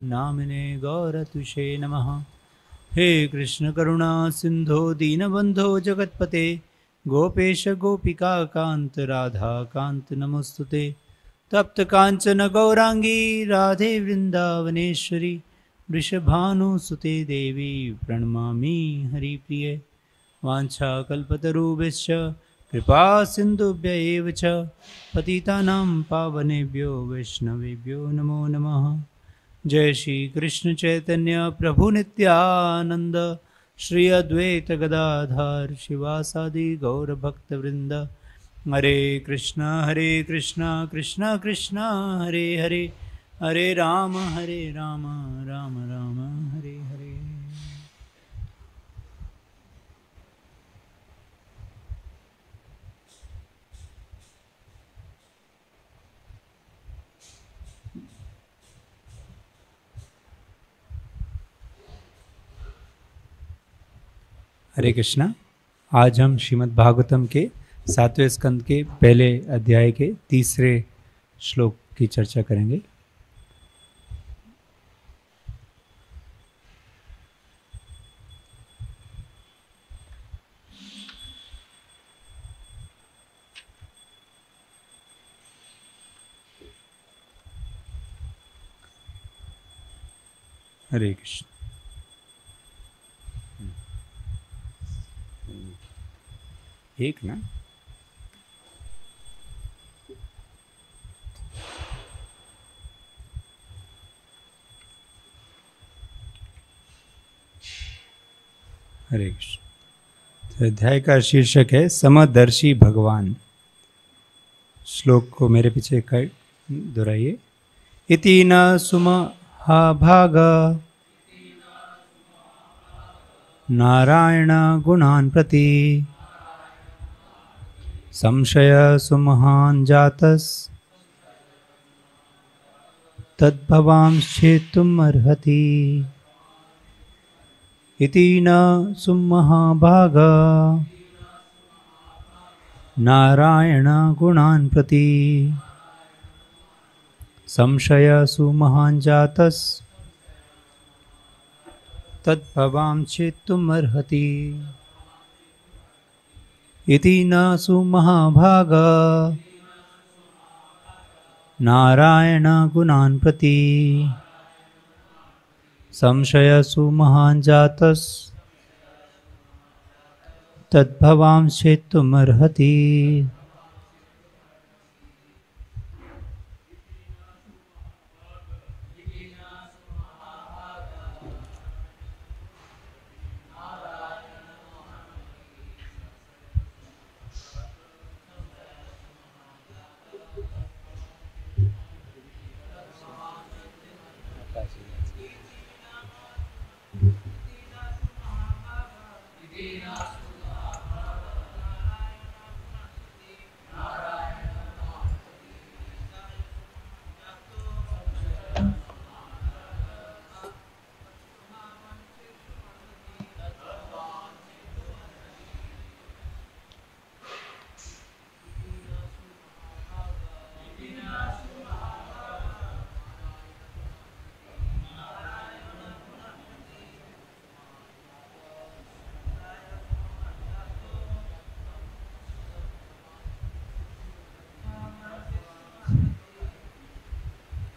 नामिने गौरतुषे नमः। हे कृष्ण करुणा सिंधो दीनबंधो जगत्पते गोपेश गोपिका कांत राधा कांत नमोस्तुते। तप्त कांचन गौरांगी राधे वृंदावनेश्वरी वृषभानुसुते देवी प्रणमामि हरिप्रिये। वाञ्छाकल्पतरुभ्यश्च कृपा सिन्धुभ्य एव च पतितानां पावनेभ्यो वैष्णवेभ्यो नमो नमः। जय श्री कृष्ण चैतन्य प्रभु नित्यानंद श्री अद्वैत गदाधर शिवासादि गौर भक्तवृंद। हरे कृष्णा कृष्णा कृष्णा हरे हरे, हरे राम राम राम हरे हरे। हरे कृष्णा। आज हम श्रीमद् भागवतम के 7वें स्कंद के पहले अध्याय के 3रे श्लोक की चर्चा करेंगे। हरे कृष्ण। एक ना हरे कृष्ण। तो अध्याय का शीर्षक है समदर्शी भगवान। श्लोक को मेरे पीछे दोहराइए। इति न सुमहाभाग नारायण गुणान् प्रति संशय सुमहान् जातस् तद्भवांश्चेतुम् अर्हति। इति न सुमहाभाग नारायण गुणान् प्रति संशय सुमहान् जातस् तद्भवांश्चेतुम् अर्हति। इति न सुमहाभाग नारायण गुणान् प्रति संशय सुमहान् जातस् तद्भवांश्चेतुम् अर्हति।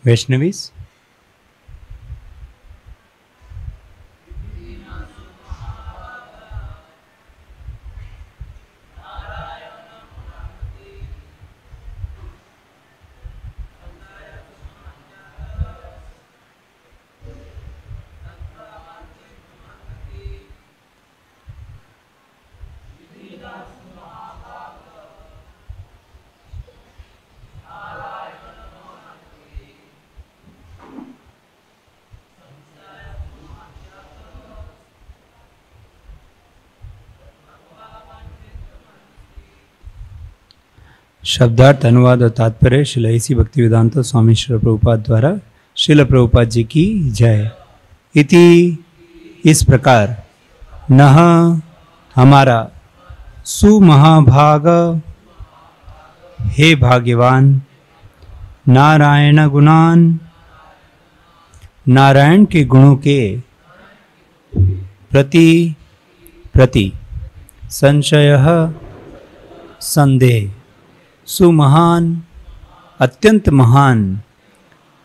वैष्णवीस। शब्दार्थ अनुवाद और तात्पर्य श्रील ऐसी भक्ति वेदांत स्वामी श्रील प्रभुपाद द्वारा श्रील प्रभुपाद जी की जय। इति इस प्रकार नह हमारा सुमहाभाग हे भाग्यवान नारायण गुणान नारायण के गुणों के प्रति संशयः संदेह सुमहान अत्यंत महान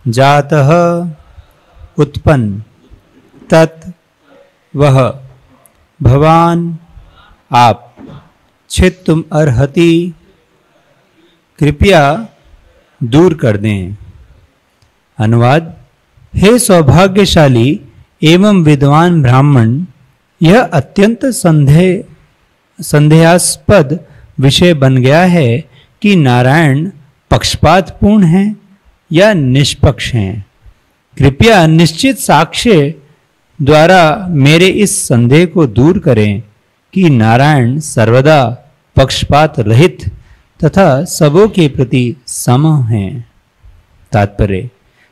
जातः उत्पन्न तत् वह भवान आप छित्तुम अर्हति कृपया दूर कर दें। अनुवाद। हे सौभाग्यशाली एवं विद्वान ब्राह्मण, यह अत्यंत संदेहास्पद विषय बन गया है कि नारायण पक्षपातपूर्ण हैं या निष्पक्ष हैं। कृपया निश्चित साक्ष्य द्वारा मेरे इस संदेह को दूर करें कि नारायण सर्वदा पक्षपात रहित तथा सबों के प्रति सम हैं। तात्पर्य।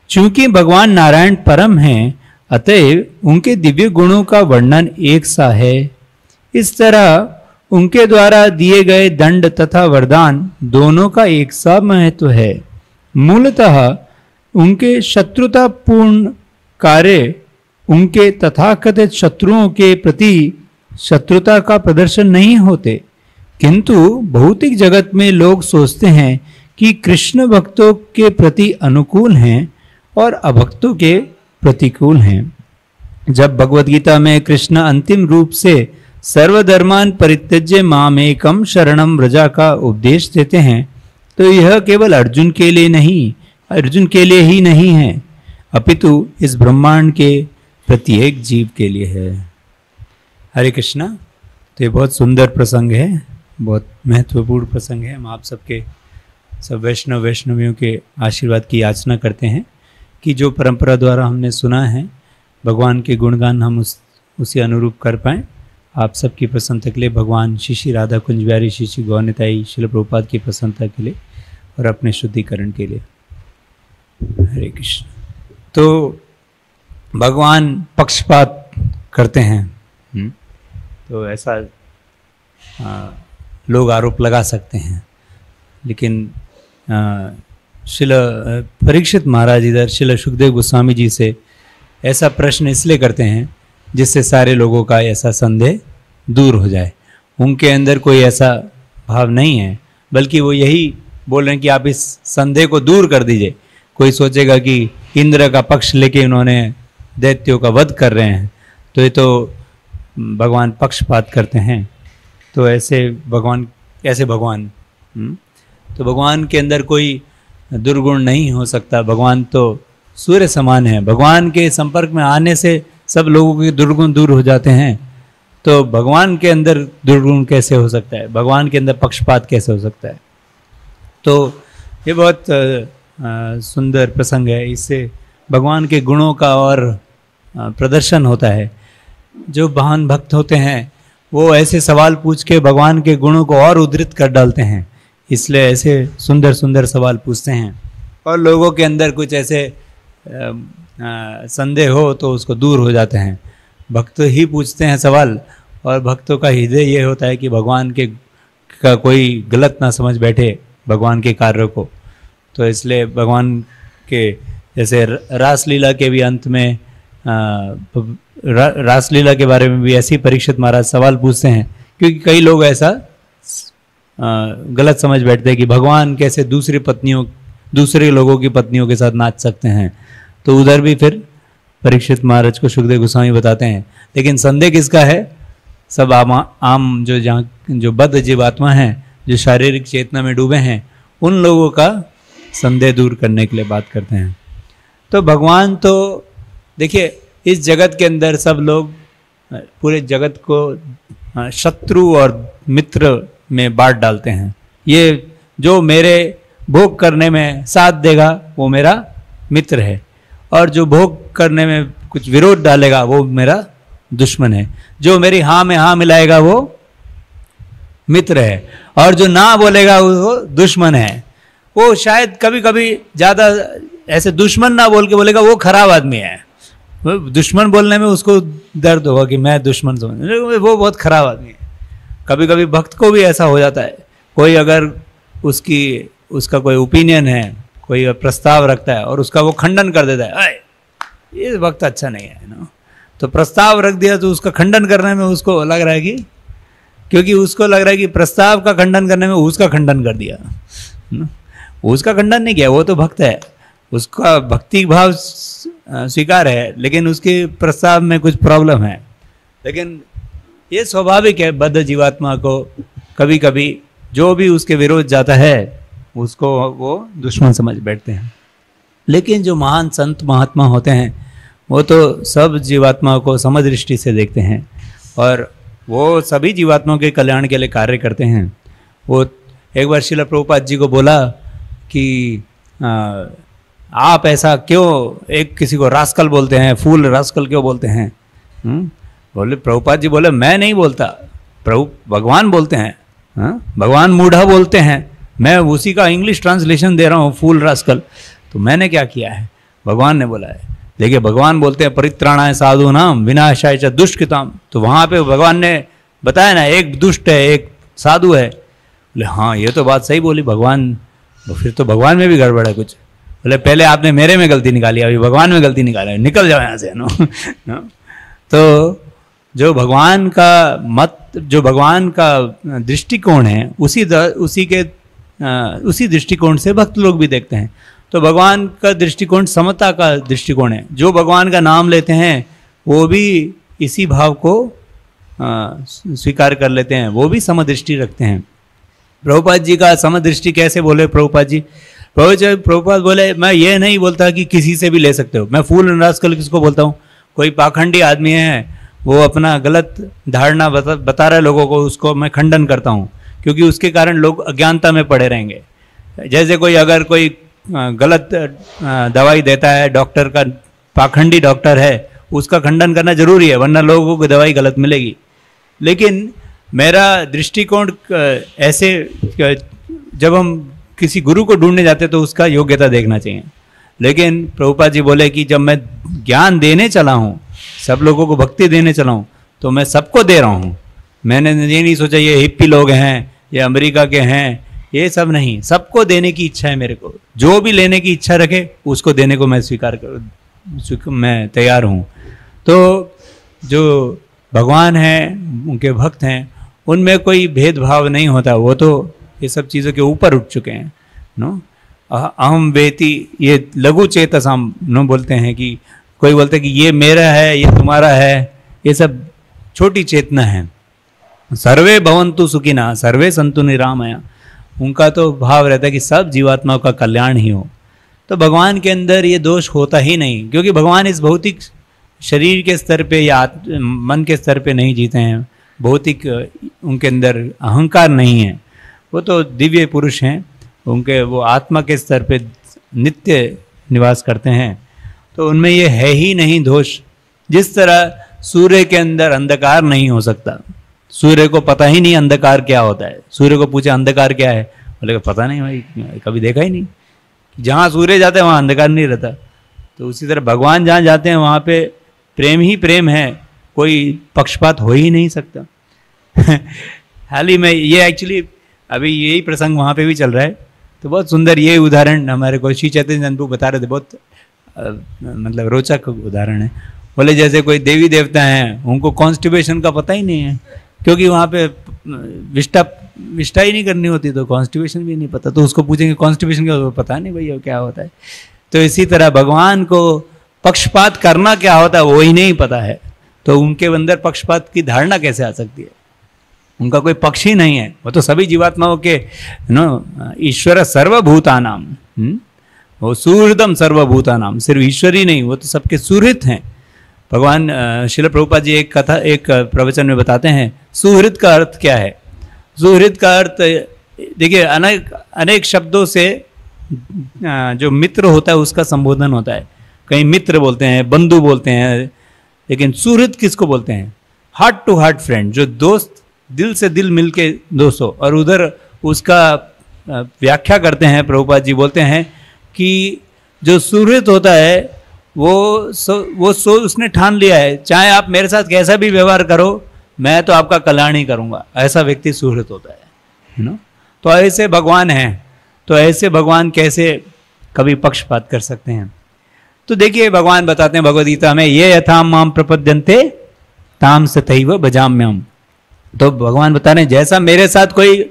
चूंकि भगवान नारायण परम हैं, अतएव उनके दिव्य गुणों का वर्णन एक सा है। इस तरह उनके द्वारा दिए गए दंड तथा वरदान दोनों का एक सा महत्व है। मूलतः उनके शत्रुतापूर्ण कार्य उनके तथाकथित शत्रुओं के प्रति शत्रुता का प्रदर्शन नहीं होते, किंतु भौतिक जगत में लोग सोचते हैं कि कृष्ण भक्तों के प्रति अनुकूल हैं और अभक्तों के प्रतिकूल हैं। जब भगवद गीता में कृष्ण अंतिम रूप से सर्वधर्मान परित्यज्य मामेकम शरणम व्रजा का उपदेश देते हैं, तो यह केवल अर्जुन के लिए ही नहीं है, अपितु इस ब्रह्मांड के प्रत्येक जीव के लिए है। हरे कृष्णा। तो ये बहुत सुंदर प्रसंग है, बहुत महत्वपूर्ण प्रसंग है। हम आप सबके सब वैष्णवियों के आशीर्वाद की याचना करते हैं कि जो परंपरा द्वारा हमने सुना है भगवान के गुणगान हम उसी अनुरूप कर पाएँ। आप सबकी प्रसन्नता के लिए भगवान श्री श्री राधा कुंज बिहारी श्री श्री गौरनिताई श्रील प्रभुपाद की प्रसन्नता के लिए और अपने शुद्धिकरण के लिए। हरे कृष्ण। तो भगवान पक्षपात करते हैं, तो ऐसा लोग आरोप लगा सकते हैं, लेकिन श्रील परीक्षित महाराज इधर श्रील सुखदेव गोस्वामी जी से ऐसा प्रश्न इसलिए करते हैं जिससे सारे लोगों का ऐसा संदेह दूर हो जाए। उनके अंदर कोई ऐसा भाव नहीं है, बल्कि वो यही बोल रहे हैं कि आप इस संदेह को दूर कर दीजिए। कोई सोचेगा कि इंद्र का पक्ष लेके उन्होंने दैत्यों का वध कर रहे हैं, तो ये तो भगवान पक्षपात करते हैं। तो ऐसे भगवान तो भगवान के अंदर कोई दुर्गुण नहीं हो सकता। भगवान तो सूर्य समान है। भगवान के संपर्क में आने से सब लोगों के दुर्गुण दूर हो जाते हैं। तो भगवान के अंदर दुर्गुण कैसे हो सकता है? भगवान के अंदर पक्षपात कैसे हो सकता है? तो ये बहुत सुंदर प्रसंग है। इससे भगवान के गुणों का और प्रदर्शन होता है। जो महान भक्त होते हैं वो ऐसे सवाल पूछ के भगवान के गुणों को और उद्धृत कर डालते हैं, इसलिए ऐसे सुंदर सुंदर सवाल पूछते हैं। और लोगों के अंदर कुछ ऐसे संदेह हो तो उसको दूर हो जाते हैं। भक्त ही पूछते हैं सवाल, और भक्तों का हृदय ये होता है कि भगवान के का कोई गलत ना समझ बैठे भगवान के कार्यों को। तो इसलिए भगवान के जैसे रासलीला के भी अंत में रासलीला के बारे में भी ऐसी परीक्षित महाराज सवाल पूछते हैं, क्योंकि कई लोग ऐसा गलत समझ बैठते हैं कि भगवान कैसे दूसरे लोगों की पत्नियों के साथ नाच सकते हैं। तो उधर भी फिर परीक्षित महाराज को सुखदेव गोस्वामी बताते हैं। लेकिन संदेह किसका है? सब आम जो बद्ध जीवात्मा हैं, जो शारीरिक चेतना में डूबे हैं, उन लोगों का संदेह दूर करने के लिए बात करते हैं। तो भगवान तो देखिए, इस जगत के अंदर सब लोग पूरे जगत को शत्रु और मित्र में बांट डालते हैं। ये जो मेरे भोग करने में साथ देगा वो मेरा मित्र है, और जो भोग करने में कुछ विरोध डालेगा वो मेरा दुश्मन है। जो मेरी हाँ में हाँ मिलाएगा वो मित्र है, और जो ना बोलेगा वो दुश्मन है। वो शायद कभी कभी ज़्यादा ऐसे दुश्मन ना बोल के बोलेगा वो खराब आदमी है। दुश्मन बोलने में उसको दर्द होगा कि मैं दुश्मन समझ, वो बहुत खराब आदमी है। कभी कभी भक्त को भी ऐसा हो जाता है। कोई अगर उसका कोई ओपिनियन है, कोई प्रस्ताव रखता है और उसका वो खंडन कर देता है, ये वक्त अच्छा नहीं है ना। तो प्रस्ताव रख दिया तो उसका खंडन करने में उसको लग रहा है कि, क्योंकि उसको लग रहा है कि प्रस्ताव का खंडन करने में उसका खंडन कर दिया ना? उसका खंडन नहीं किया, वो तो भक्त है, उसका भक्ति भाव स्वीकार है, लेकिन उसके प्रस्ताव में कुछ प्रॉब्लम है। लेकिन ये स्वाभाविक है, बद्ध जीवात्मा को कभी कभी जो भी उसके विरोध जाता है उसको वो दुश्मन समझ बैठते हैं। लेकिन जो महान संत महात्मा होते हैं वो तो सब जीवात्माओं को समदृष्टि से देखते हैं और वो सभी जीवात्माओं के कल्याण के लिए कार्य करते हैं। वो एक बार श्रील प्रभुपाद जी को बोला कि आप ऐसा क्यों एक किसी को रास्कल बोलते हैं, फूल रास्कल क्यों बोलते हैं? बोले प्रभुपाद जी बोले मैं नहीं बोलता, प्रभु भगवान बोलते हैं, भगवान मूढ़ा बोलते हैं, मैं उसी का इंग्लिश ट्रांसलेशन दे रहा हूँ फूल रास्कल। तो मैंने क्या किया है, भगवान ने बोला है। देखिए भगवान बोलते हैं परित्राणाय साधु नाम विनाशाय च दुष्कृताम, तो वहाँ पे भगवान ने बताया ना एक दुष्ट है एक साधु है। बोले हाँ ये तो बात सही बोली भगवान, फिर तो भगवान में भी गड़बड़ है कुछ। बोले पहले आपने मेरे में गलती निकाली, अभी भगवान में गलती निकाला, निकल जाओ यहाँ से नो। तो जो भगवान का मत, जो भगवान का दृष्टिकोण है उसी दृष्टिकोण से भक्त लोग भी देखते हैं। तो भगवान का दृष्टिकोण समता का दृष्टिकोण है। जो भगवान का नाम लेते हैं वो भी इसी भाव को स्वीकार कर लेते हैं, वो भी समदृष्टि रखते हैं। प्रभुपाद जी का समदृष्टि कैसे बोले प्रभुपाद जी? प्रभुपाद बोले मैं ये नहीं बोलता कि किसी से भी ले सकते हो, मैं फूल रास्कल किसको बोलता हूँ? कोई पाखंडी आदमी है वो अपना गलत धारणा बता रहा है लोगों को, उसको मैं खंडन करता हूँ, क्योंकि उसके कारण लोग अज्ञानता में पड़े रहेंगे। जैसे कोई अगर कोई गलत दवाई देता है, डॉक्टर का पाखंडी डॉक्टर है, उसका खंडन करना जरूरी है, वरना लोगों को दवाई गलत मिलेगी। लेकिन मेरा दृष्टिकोण ऐसे, जब हम किसी गुरु को ढूंढने जाते तो उसका योग्यता देखना चाहिए। लेकिन प्रभुपाद जी बोले कि जब मैं ज्ञान देने चला हूँ, सब लोगों को भक्ति देने चला हूँ, तो मैं सबको दे रहा हूँ। मैंने ये नहीं सोचा ये हिप्पी लोग हैं, ये अमेरिका के हैं, ये सब नहीं, सबको देने की इच्छा है मेरे को। जो भी लेने की इच्छा रखे उसको देने को मैं मैं तैयार हूँ। तो जो भगवान हैं, उनके भक्त हैं, उनमें कोई भेदभाव नहीं होता, वो तो ये सब चीज़ों के ऊपर उठ चुके हैं नो। अहम वेति, ये लघु चेतसाम नो बोलते हैं कि कोई बोलते हैं कि ये मेरा है ये तुम्हारा है, ये सब छोटी चेतना है। सर्वे भवन्तु सुखिनः सर्वे सन्तु निरामया, उनका तो भाव रहता है कि सब जीवात्माओं का कल्याण ही हो। तो भगवान के अंदर ये दोष होता ही नहीं, क्योंकि भगवान इस भौतिक शरीर के स्तर पे या मन के स्तर पे नहीं जीते हैं। भौतिक उनके अंदर अहंकार नहीं है, वो तो दिव्य पुरुष हैं, उनके वो आत्मा के स्तर पे नित्य निवास करते हैं। तो उनमें ये है ही नहीं दोष। जिस तरह सूर्य के अंदर अंधकार नहीं हो सकता, सूर्य को पता ही नहीं अंधकार क्या होता है। सूर्य को पूछे अंधकार क्या है, बोले पता नहीं भाई, कभी देखा ही नहीं। जहाँ सूर्य जाते हैं वहाँ अंधकार नहीं रहता। तो उसी तरह भगवान जहाँ जाते हैं वहाँ पे प्रेम ही प्रेम है, कोई पक्षपात हो ही नहीं सकता। हाल ही में ये एक्चुअली अभी यही प्रसंग वहाँ पे भी चल रहा है, तो बहुत सुंदर ये उदाहरण हमारे को श्री चैतन्य चंद्र बता रहे थे, बहुत मतलब रोचक उदाहरण है। बोले जैसे कोई देवी देवता हैं, उनको कॉन्स्टिपेशन का पता ही नहीं है, क्योंकि वहाँ पे विष्ठा ही नहीं करनी होती, तो कॉन्स्टिपेशन भी नहीं पता। तो उसको पूछेंगे कॉन्स्टिपेशन क्या, पता नहीं भैया क्या होता है। तो इसी तरह भगवान को पक्षपात करना क्या होता है वो ही नहीं पता है, तो उनके अंदर पक्षपात की धारणा कैसे आ सकती है? उनका कोई पक्ष ही नहीं है, वो तो सभी जीवात्माओं के नो ईश्वर सर्वभूतानाम, वो सुहृदम सर्वभूतानाम, सिर्फ ईश्वर ही नहीं, वो तो सबके सुहृद हैं। भगवान श्रील प्रभुपाद जी एक प्रवचन में बताते हैं सुहृद का अर्थ क्या है। सुहृद का अर्थ देखिए अनेक शब्दों से जो मित्र होता है उसका संबोधन होता है। कहीं मित्र बोलते हैं, बंधु बोलते हैं, लेकिन सुहृद किसको बोलते हैं? हार्ट टू हार्ट फ्रेंड, जो दोस्त दिल से दिल मिल के दोस्त हो। और उधर उसका व्याख्या करते हैं प्रभुपाद जी, बोलते हैं कि जो सुहृद होता है वो उसने ठान लिया है, चाहे आप मेरे साथ कैसा भी व्यवहार करो मैं तो आपका कल्याण ही करूँगा, ऐसा व्यक्ति सुहृद होता है ना। तो ऐसे भगवान हैं, तो ऐसे भगवान कैसे कभी पक्षपात कर सकते हैं? तो देखिए भगवान बताते हैं भगवद गीता में, ये यथाम माम प्रपद्यन्ते ताम तथैव भजाम्यहम्। तो भगवान बता रहे हैं जैसा मेरे साथ कोई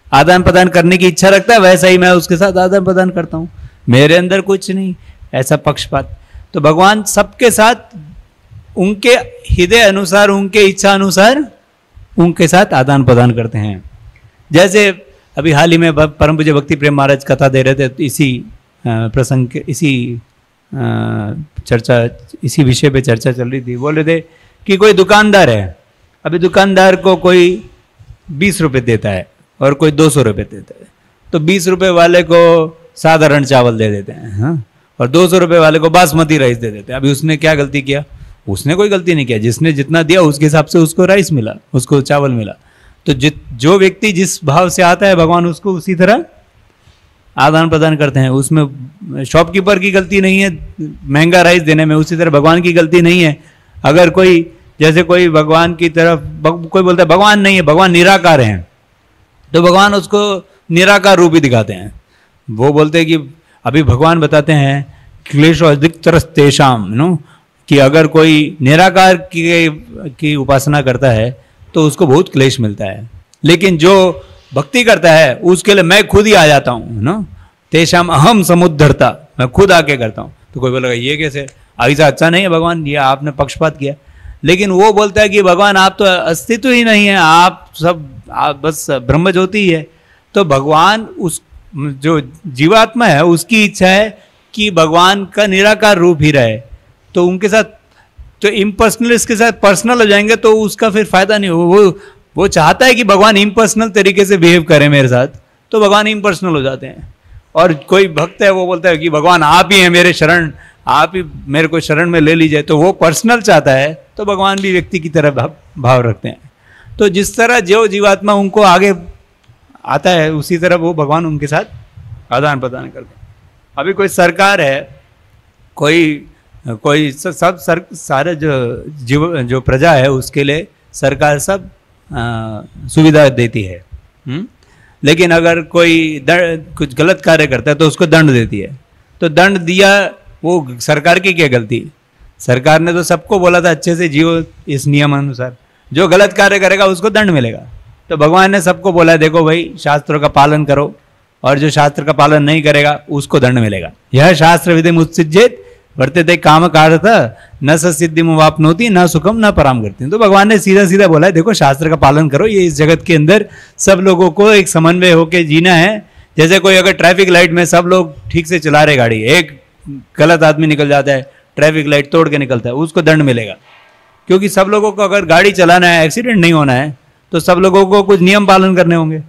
आदान प्रदान करने की इच्छा रखता है वैसा ही मैं उसके साथ आदान प्रदान करता हूँ, मेरे अंदर कुछ नहीं ऐसा पक्षपात। तो भगवान सबके साथ उनके हृदय अनुसार, उनके इच्छा अनुसार उनके साथ आदान प्रदान करते हैं। जैसे अभी हाल ही में परम पूज्य भक्ति प्रेम महाराज कथा दे रहे थे, तो इसी प्रसंग के इसी विषय पे चर्चा चल रही थी। बोल रहे थे कि कोई दुकानदार है, अभी दुकानदार को कोई 20 रुपये देता है और कोई 200 रुपये देता है, तो 20 रुपये वाले को साधारण चावल दे देते हैं, हाँ, और 200 रुपये वाले को बासमती राइस दे देते हैं। अभी उसने क्या गलती किया? उसने कोई गलती नहीं किया, जिसने जितना दिया उसके हिसाब से उसको राइस मिला, उसको चावल मिला। तो जो व्यक्ति जिस भाव से आता है भगवान उसको उसी तरह आदान प्रदान करते हैं। उसमें शॉपकीपर की गलती नहीं है महंगा राइस देने में, उसी तरह भगवान की गलती नहीं है। अगर कोई जैसे कोई भगवान की तरफ कोई बोलता है भगवान नहीं है, भगवान निराकार हैं, तो भगवान उसको निराकार रूप ही दिखाते हैं। वो बोलते हैं कि अभी भगवान बताते हैं क्लेशो अधिकतरस्तेषाम, नो, कि अगर कोई निराकार की उपासना करता है तो उसको बहुत क्लेश मिलता है, लेकिन जो भक्ति करता है उसके लिए मैं खुद ही आ जाता हूँ, नो, तेषाम अहम समुद्धरता, मैं खुद आके करता हूँ। तो कोई बोलेगा ये कैसे, ऐसा अच्छा नहीं है भगवान, ये आपने पक्षपात किया। लेकिन वो बोलता है कि भगवान आप तो अस्तित्व ही नहीं है, आप बस ब्रह्म ज्योति ही है। तो भगवान उस जो जीवात्मा है उसकी इच्छा है कि भगवान का निराकार रूप ही रहे, तो उनके साथ तो इम्पर्सनल इसके साथ पर्सनल हो जाएंगे तो उसका फिर फायदा नहीं हो। वो चाहता है कि भगवान इम्पर्सनल तरीके से बिहेव करें मेरे साथ, तो भगवान इम्पर्सनल हो जाते हैं। और कोई भक्त है वो बोलता है कि भगवान आप ही हैं मेरे शरण, आप ही मेरे को शरण में ले लीजिए, तो वो पर्सनल चाहता है, तो भगवान भी व्यक्ति की तरह भाव रखते हैं। तो जिस तरह जो जीवात्मा उनको आगे आता है उसी तरह वो भगवान उनके साथ आदान प्रदान करते हैं। अभी कोई सरकार है, कोई सारे जो प्रजा है उसके लिए सरकार सब सुविधा देती है, लेकिन अगर कोई कुछ गलत कार्य करता है तो उसको दंड देती है। तो दंड दिया वो सरकार की क्या गलती? सरकार ने तो सबको बोला था अच्छे से जियो इस नियम अनुसार, जो गलत कार्य करेगा उसको दंड मिलेगा। तो भगवान ने सबको बोला देखो भाई शास्त्रों का पालन करो, और जो शास्त्र का पालन नहीं करेगा उसको दंड मिलेगा। यह शास्त्र विधि मुत्सृज्येत वर्तते काम कार्यता न सिद्धि मुवाप्नोति न सुखम न पराम करती। तो भगवान ने सीधा सीधा बोला है देखो शास्त्र का पालन करो, ये इस जगत के अंदर सब लोगों को एक समन्वय होकर जीना है। जैसे कोई अगर ट्रैफिक लाइट में सब लोग ठीक से चला रहे गाड़ी, एक गलत आदमी निकल जाता है, ट्रैफिक लाइट तोड़ के निकलता है, उसको दंड मिलेगा। क्योंकि सब लोगों को अगर गाड़ी चलाना है, एक्सीडेंट नहीं होना है, तो सब लोगों को कुछ नियम पालन करने होंगे।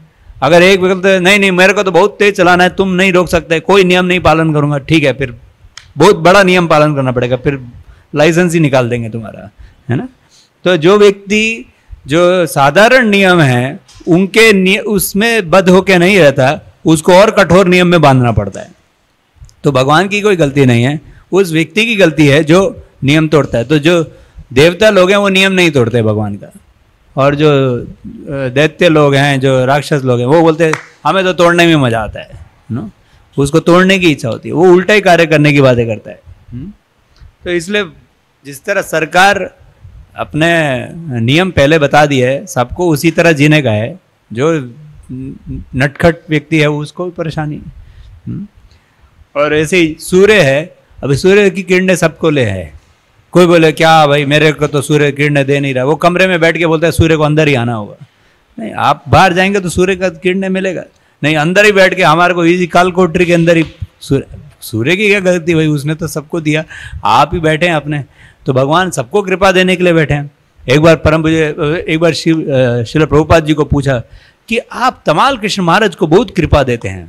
अगर एक व्यक्ति नहीं मेरे को तो बहुत तेज चलाना है, तुम नहीं रोक सकते, कोई नियम नहीं पालन करूंगा, ठीक है, फिर बहुत बड़ा नियम पालन करना पड़ेगा, फिर लाइसेंस ही निकाल देंगे तुम्हारा, है ना। तो जो व्यक्ति जो साधारण नियम है उनके उसमें बद्ध होके नहीं रहता, उसको और कठोर नियम में बांधना पड़ता है। तो भगवान की कोई गलती नहीं है, उस व्यक्ति की गलती है जो नियम तोड़ता है। तो जो देवता लोग हैं वो नियम नहीं तोड़ते भगवान का, और जो दैत्य लोग हैं, जो राक्षस लोग हैं, वो बोलते हैं हमें तो तोड़ने में मजा आता है, नो, उसको तोड़ने की इच्छा होती है, वो उल्टा ही कार्य करने की बातें करता है। तो इसलिए जिस तरह सरकार अपने नियम पहले बता दिए है, सबको उसी तरह जीने का है। जो नटखट व्यक्ति है उसको परेशानी है। और ऐसे ही सूर्य है, अभी सूर्य की किरणें सबको ले है। कोई बोले क्या भाई मेरे को तो सूर्य किरणें दे नहीं रहा, वो कमरे में बैठ के बोलता है सूर्य को अंदर ही आना होगा। नहीं, आप बाहर जाएंगे तो सूर्य का किरणें मिलेगा नहीं, अंदर ही बैठ के हमारे को इसी काल कोठरी के अंदर ही सूर्य की क्या गलती भाई, उसने तो सबको दिया, आप ही बैठे हैं अपने। तो भगवान सबको कृपा देने के लिए बैठे हैं। एक बार श्रील प्रभुपाद जी को पूछा कि आप तमाल कृष्ण महाराज को बहुत कृपा देते हैं।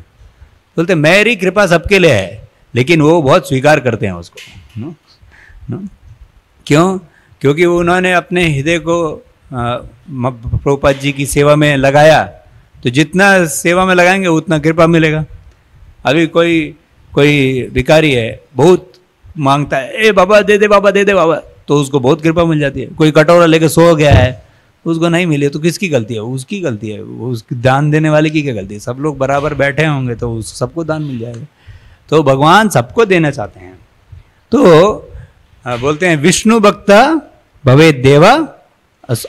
बोलते मेरी कृपा सबके लिए है, लेकिन वो बहुत स्वीकार करते हैं उसको। क्यों? क्योंकि उन्होंने अपने हृदय को प्रभुपाद जी की सेवा में लगाया, तो जितना सेवा में लगाएंगे उतना कृपा मिलेगा। अभी कोई भिखारी है, बहुत मांगता है, ए बाबा दे दे बाबा दे दे बाबा, तो उसको बहुत कृपा मिल जाती है। कोई कटोरा लेके सो गया है, उसको नहीं मिली, तो किसकी गलती है? उसकी गलती है। वो उसकी दान देने वाले की क्या गलती है? सब लोग बराबर बैठे होंगे तो सबको दान मिल जाएगा। तो भगवान सबको देना चाहते हैं। तो बोलते हैं विष्णु भक्ता भवे देवा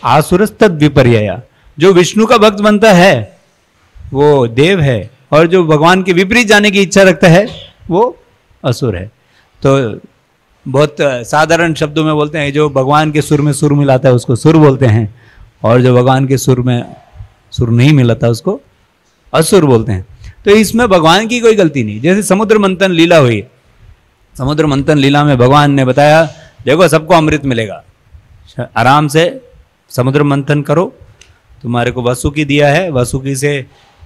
आसुरस्तद विपर्यया। जो विष्णु का भक्त बनता है वो देव है, और जो भगवान के विपरीत जाने की इच्छा रखता है वो असुर है। तो बहुत साधारण शब्दों में बोलते हैं, जो भगवान के सुर में सुर मिलाता है उसको सुर बोलते हैं, और जो भगवान के सुर में सुर नहीं मिलाता उसको असुर बोलते हैं। तो इसमें भगवान की कोई गलती नहीं। जैसे समुद्र मंथन लीला हुई, समुद्र मंथन लीला में भगवान ने बताया देखो सबको अमृत मिलेगा, आराम से समुद्र मंथन करो, तुम्हारे को वासुकी दिया है, वासुकी से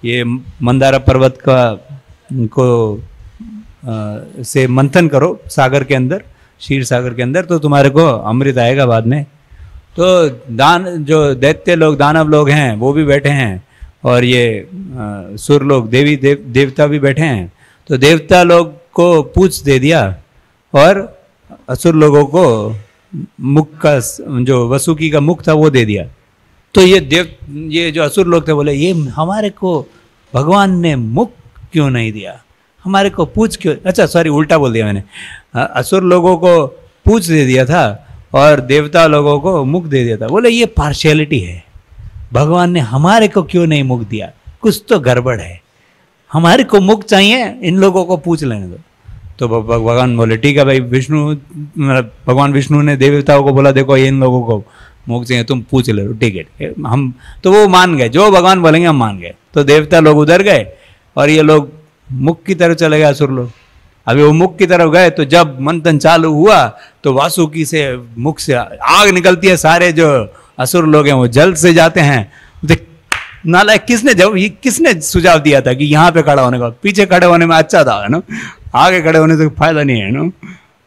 ये मंदारा पर्वत का को से मंथन करो सागर के अंदर, क्षीर सागर के अंदर, तो तुम्हारे को अमृत आएगा बाद में। तो जो दैत्य लोग दानव लोग हैं वो भी बैठे हैं, और ये सुर लोग देवता भी बैठे हैं। तो देवता लोग को पूछ दे दिया और असुर लोगों को मुख का, जो वासुकी का मुख था वो दे दिया। तो ये जो असुर लोग थे बोले ये हमारे को भगवान ने मुख क्यों नहीं दिया, हमारे को पूछ क्यों, अच्छा सॉरी उल्टा बोल दिया मैंने, असुर लोगों को पूछ दे दिया था और देवता लोगों को मुख दे दिया था। बोले ये पार्शियलिटी है, भगवान ने हमारे को क्यों नहीं मुख दिया, कुछ तो गड़बड़ है, हमारे को मुख चाहिए, इन लोगों को पूछ लेने दो। तो भगवान बोले ठीक है भाई, भगवान विष्णु ने देवताओं को बोला देखो इन लोगों को मुख चाहिए, तुम पूछ ले लो, ठीक है। हम तो वो मान गए, जो भगवान बोलेंगे हम मान गए। तो देवता लोग उधर गए और ये लोग मुख की तरफ चले गए, असुर लोग। अभी वो मुख की तरफ गए तो जब मंथन चालू हुआ तो वासुकी से मुख से आग निकलती है, सारे जो असुर लोग हैं वो जल्द से जाते हैं। नालायक किसने सुझाव दिया था कि यहाँ पे खड़ा होने का, पीछे खड़े होने में अच्छा था है ना, आगे खड़े होने से फायदा नहीं है ना।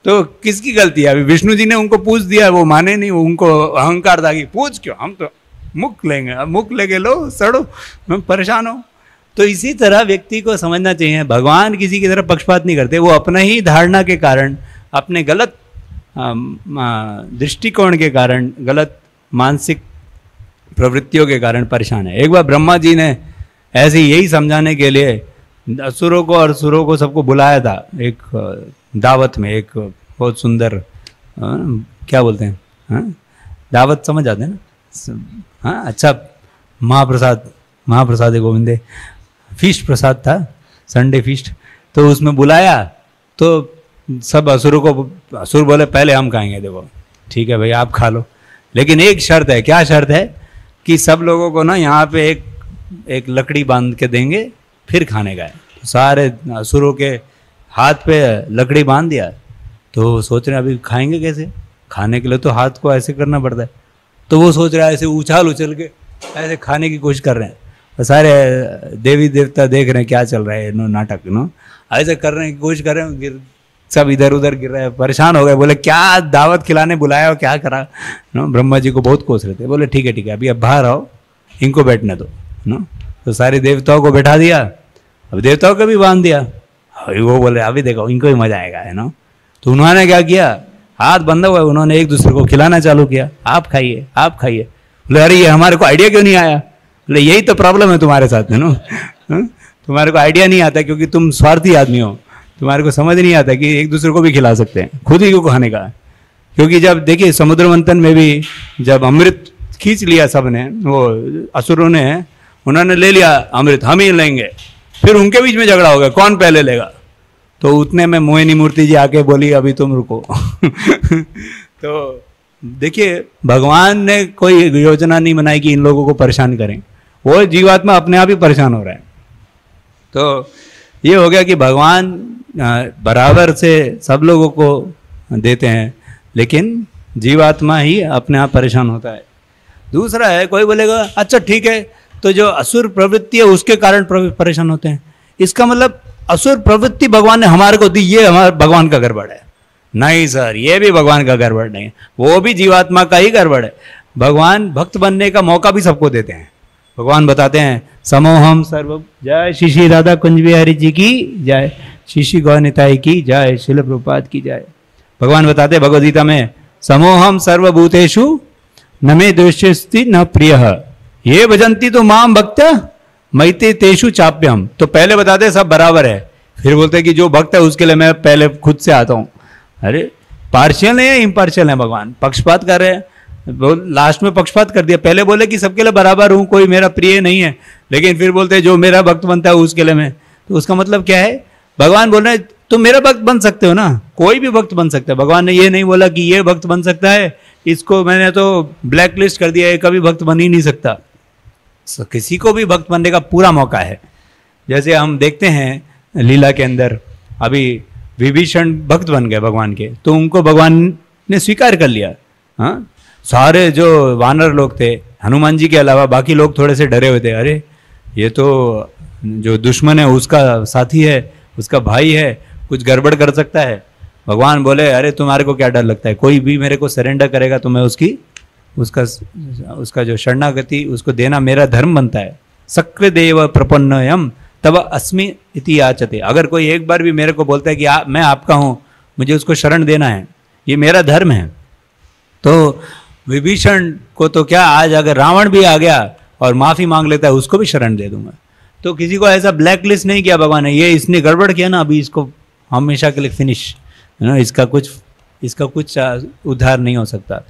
तो किसकी गलती है? अभी विष्णु जी ने उनको पूछ दिया, वो माने नहीं, उनको अहंकार था कि पूछ क्यों, हम तो मुख लेंगे, अब मुख लेके लो सड़ो, हम परेशान हो। तो इसी तरह व्यक्ति को समझना चाहिए भगवान किसी की तरफ पक्षपात नहीं करते, वो अपने ही धारणा के कारण, अपने गलत दृष्टिकोण के कारण, गलत मानसिक प्रवृत्तियों के कारण परेशान है। एक बार ब्रह्मा जी ने ऐसे यही समझाने के लिए असुरों को और सुरों को सबको बुलाया था एक दावत में, एक बहुत सुंदर क्या बोलते हैं, दावत समझ आते हैं ना, हाँ अच्छा, महाप्रसाद गोविंदे फीस्ट प्रसाद था, संडे फीस्ट। तो उसमें बुलाया तो सब असुरों को, असुर बोले पहले हम खाएंगे, देखो ठीक है भाई आप खा लो, लेकिन एक शर्त है। क्या शर्त है? कि सब लोगों को ना यहाँ पे एक लकड़ी बांध के देंगे, फिर खाने का है। तो सारे असुरों के हाथ पे लकड़ी बांध दिया, तो सोच रहे हैं अभी खाएंगे कैसे, खाने के लिए तो हाथ को ऐसे करना पड़ता है। तो वो सोच रहा है ऐसे उछल के ऐसे खाने की कोशिश कर रहे हैं, और सारे देवी देवता देख रहे हैं क्या चल रहा है, नाटक ऐसे करने की कोशिश कर रहे हैं, सब इधर उधर गिर रहे हैं, परेशान हो गए। बोले क्या दावत खिलाने बुलाया हो, क्या करा ब्रह्मा जी को बहुत कोस रहे थे। बोले ठीक है अभी अब बाहर आओ, इनको बैठने दो तो सारे देवताओं को बैठा दिया, अब देवताओं को भी बांध दिया। वो बोले अभी देखो इनको भी मजा आएगा है ना। तो उन्होंने क्या किया, हाथ बंधा हुआ, उन्होंने एक दूसरे को खिलाना चालू किया, आप खाइए आप खाइए। बोले अरे ये हमारे को आइडिया क्यों नहीं आया? बोले यही तो प्रॉब्लम है तुम्हारे साथ में तुम्हारे को आइडिया नहीं आता क्योंकि तुम स्वार्थी आदमी हो, तुम्हारे को समझ नहीं आता कि एक दूसरे को भी खिला सकते हैं, खुद ही को खाने का। क्योंकि जब देखिए समुद्र मंथन में भी जब अमृत खींच लिया सबने, वो असुरों ने, उन्होंने ले लिया अमृत, हम ही लेंगे, फिर उनके बीच में झगड़ा हो गया कौन पहले लेगा। तो उतने में मोहिनी मूर्ति जी आके बोली अभी तुम रुको तो देखिए भगवान ने कोई योजना नहीं बनाई कि इन लोगों को परेशान करें, वो जीवात्मा अपने आप ही परेशान हो रहा है। तो ये हो गया कि भगवान बराबर से सब लोगों को देते हैं, लेकिन जीवात्मा ही अपने आप परेशान होता है। दूसरा है, कोई बोलेगा अच्छा ठीक है तो जो असुर प्रवृत्ति है उसके कारण परेशान होते हैं, इसका मतलब असुर प्रवृत्ति भगवान ने हमारे को दी, ये हमारे भगवान का गड़बड़ है। नहीं सर, ये भी भगवान का गड़बड़ नहीं है, वो भी जीवात्मा का ही गड़बड़ है। भगवान भक्त बनने का मौका भी सबको देते हैं। भगवान बताते हैं समोहम सर्व, जय श्री श्री राधा कुंज बिहारी जी की जय, श्री श्री गौर निताई की जय, शिल प्रभुपाद की जय। भगवान बताते हैं भगवद गीता में समोहम सर्वभूतेषु न मे द्वेष्यस्ति न प्रियः ये भजन्ति तो माम भक्त मैते तेषु चाप्यम। तो पहले बताते सब बराबर है, फिर बोलते कि जो भक्त है उसके लिए मैं पहले खुद से आता हूँ। अरे पार्शियल है या इम्पार्शियल है भगवान? पक्षपात कर रहे हैं, लास्ट में पक्षपात कर दिया। पहले बोले कि सबके लिए बराबर हूं, कोई मेरा प्रिय नहीं है, लेकिन फिर बोलते हैं जो मेरा भक्त बनता है उसके लिए मैं। तो उसका मतलब क्या है? भगवान बोल रहे हैं तुम मेरा भक्त बन सकते हो ना, कोई भी भक्त बन सकता है। भगवान ने ये नहीं बोला कि ये भक्त बन सकता है, इसको मैंने तो ब्लैक लिस्ट कर दिया, ये कभी भक्त बन ही नहीं सकता। किसी को भी भक्त बनने का पूरा मौका है। जैसे हम देखते हैं लीला के अंदर, अभी विभीषण भक्त बन गए भगवान के, तो उनको भगवान ने स्वीकार कर लिया। हाँ, सारे जो वानर लोग थे, हनुमान जी के अलावा बाकी लोग थोड़े से डरे हुए थे, अरे ये तो जो दुश्मन है उसका साथी है, उसका भाई है, कुछ गड़बड़ कर सकता है। भगवान बोले अरे तुम्हारे को क्या डर लगता है, कोई भी मेरे को सरेंडर करेगा तो मैं उसका जो शरणागति उसको देना मेरा धर्म बनता है। सक्र देव प्रपन्नयम तब अस्मि इति याचते। अगर कोई एक बार भी मेरे को बोलता है कि मैं आपका हूँ, मुझे उसको शरण देना है, ये मेरा धर्म है। तो विभीषण को तो क्या, आज अगर रावण भी आ गया और माफी मांग लेता है उसको भी शरण दे दूंगा। तो किसी को ऐसा ब्लैक लिस्ट नहीं किया भगवान ने, ये इसने गड़बड़ किया ना, अभी इसको हमेशा के लिए फिनिश, है ना, इसका कुछ उद्धार नहीं हो सकता।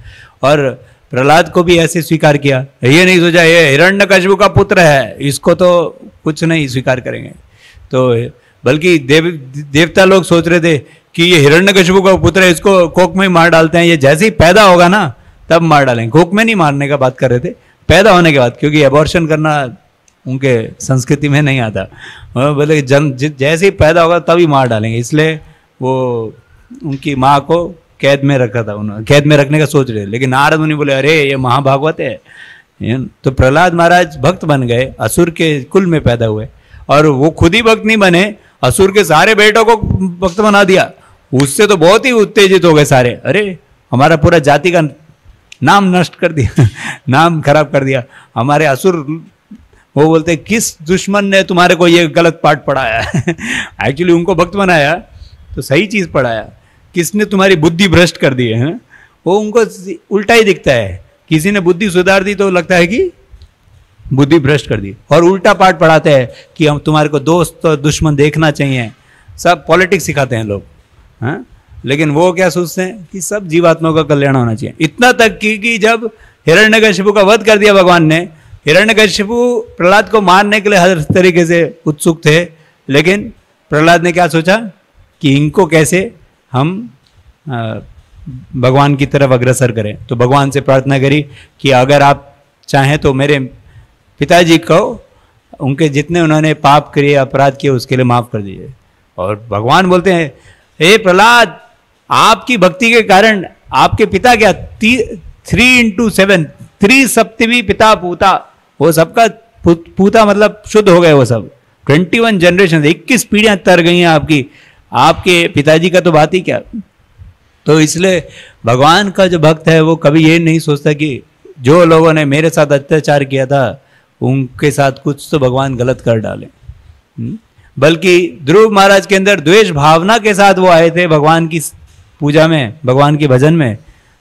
और प्रहलाद को भी ऐसे स्वीकार किया, ये नहीं सोचा ये हिरण्यकशिपु का पुत्र है, इसको तो कुछ नहीं स्वीकार करेंगे। तो बल्कि देवता लोग सोच रहे थे कि ये हिरण्यकशिपु का पुत्र है, इसको कोक में ही मार डालते हैं, ये जैसे ही पैदा होगा ना तब मार डालेंगे। कोक में नहीं मारने का बात कर रहे थे, पैदा होने के बाद, क्योंकि एबॉर्शन करना उनके संस्कृति में नहीं आता। बोले जैसे ही पैदा होगा तभी मार डालेंगे, इसलिए वो उनकी माँ को कैद में रखा था, उन्होंने कैद में रखने का सोच रहे। लेकिन नारद मुनि बोले अरे ये महाभागवत है। तो प्रहलाद महाराज भक्त बन गए, असुर के कुल में पैदा हुए, और वो खुद ही भक्त नहीं बने, असुर के सारे बेटों को भक्त बना दिया। उससे तो बहुत ही उत्तेजित हो गए सारे, अरे हमारा पूरा जाति का नाम नष्ट कर दिया नाम खराब कर दिया हमारे असुर। वो बोलते किस दुश्मन ने तुम्हारे को ये गलत पाठ पढ़ाया एक्चुअली उनको भक्त बनाया तो सही चीज पढ़ाया, किसने तुम्हारी बुद्धि भ्रष्ट कर दी है? वो उनको उल्टा ही दिखता है, किसी ने बुद्धि सुधार दी तो लगता है कि बुद्धि भ्रष्ट कर दी, और उल्टा पाठ पढ़ाते हैं कि हम तुम्हारे को दोस्त और दुश्मन देखना चाहिए। सब पॉलिटिक्स सिखाते हैं लोग, हाँ? लेकिन वो क्या सोचते हैं कि सब जीवात्माओं का कल्याण होना चाहिए। इतना तक कि जब हिरण्यकशिपु का वध कर दिया भगवान ने, हिरण्यकशिपु प्रहलाद को मारने के लिए हर तरीके से उत्सुक थे, लेकिन प्रहलाद ने क्या सोचा कि इनको कैसे हम भगवान की तरफ अग्रसर करें। तो भगवान से प्रार्थना करी कि अगर आप चाहें तो मेरे पिताजी को उनके जितने उन्होंने पाप किए अपराध किए उसके लिए माफ कर दीजिए। और भगवान बोलते हैं हे प्रहलाद, आपकी भक्ति के कारण आपके पिता क्या 3 × 7 सप्तमी पिता पूता, वो सबका पूता मतलब शुद्ध हो गए वो सब। 21 जनरेशन 21 पीढ़ियां तर गई हैं आपके पिताजी का तो बात ही क्या। तो इसलिए भगवान का जो भक्त है वो कभी ये नहीं सोचता कि जो लोगों ने मेरे साथ अत्याचार किया था उनके साथ कुछ तो भगवान गलत कर डाले, बल्कि ध्रुव महाराज के अंदर द्वेष भावना के साथ वो आए थे भगवान की पूजा में, भगवान के भजन में,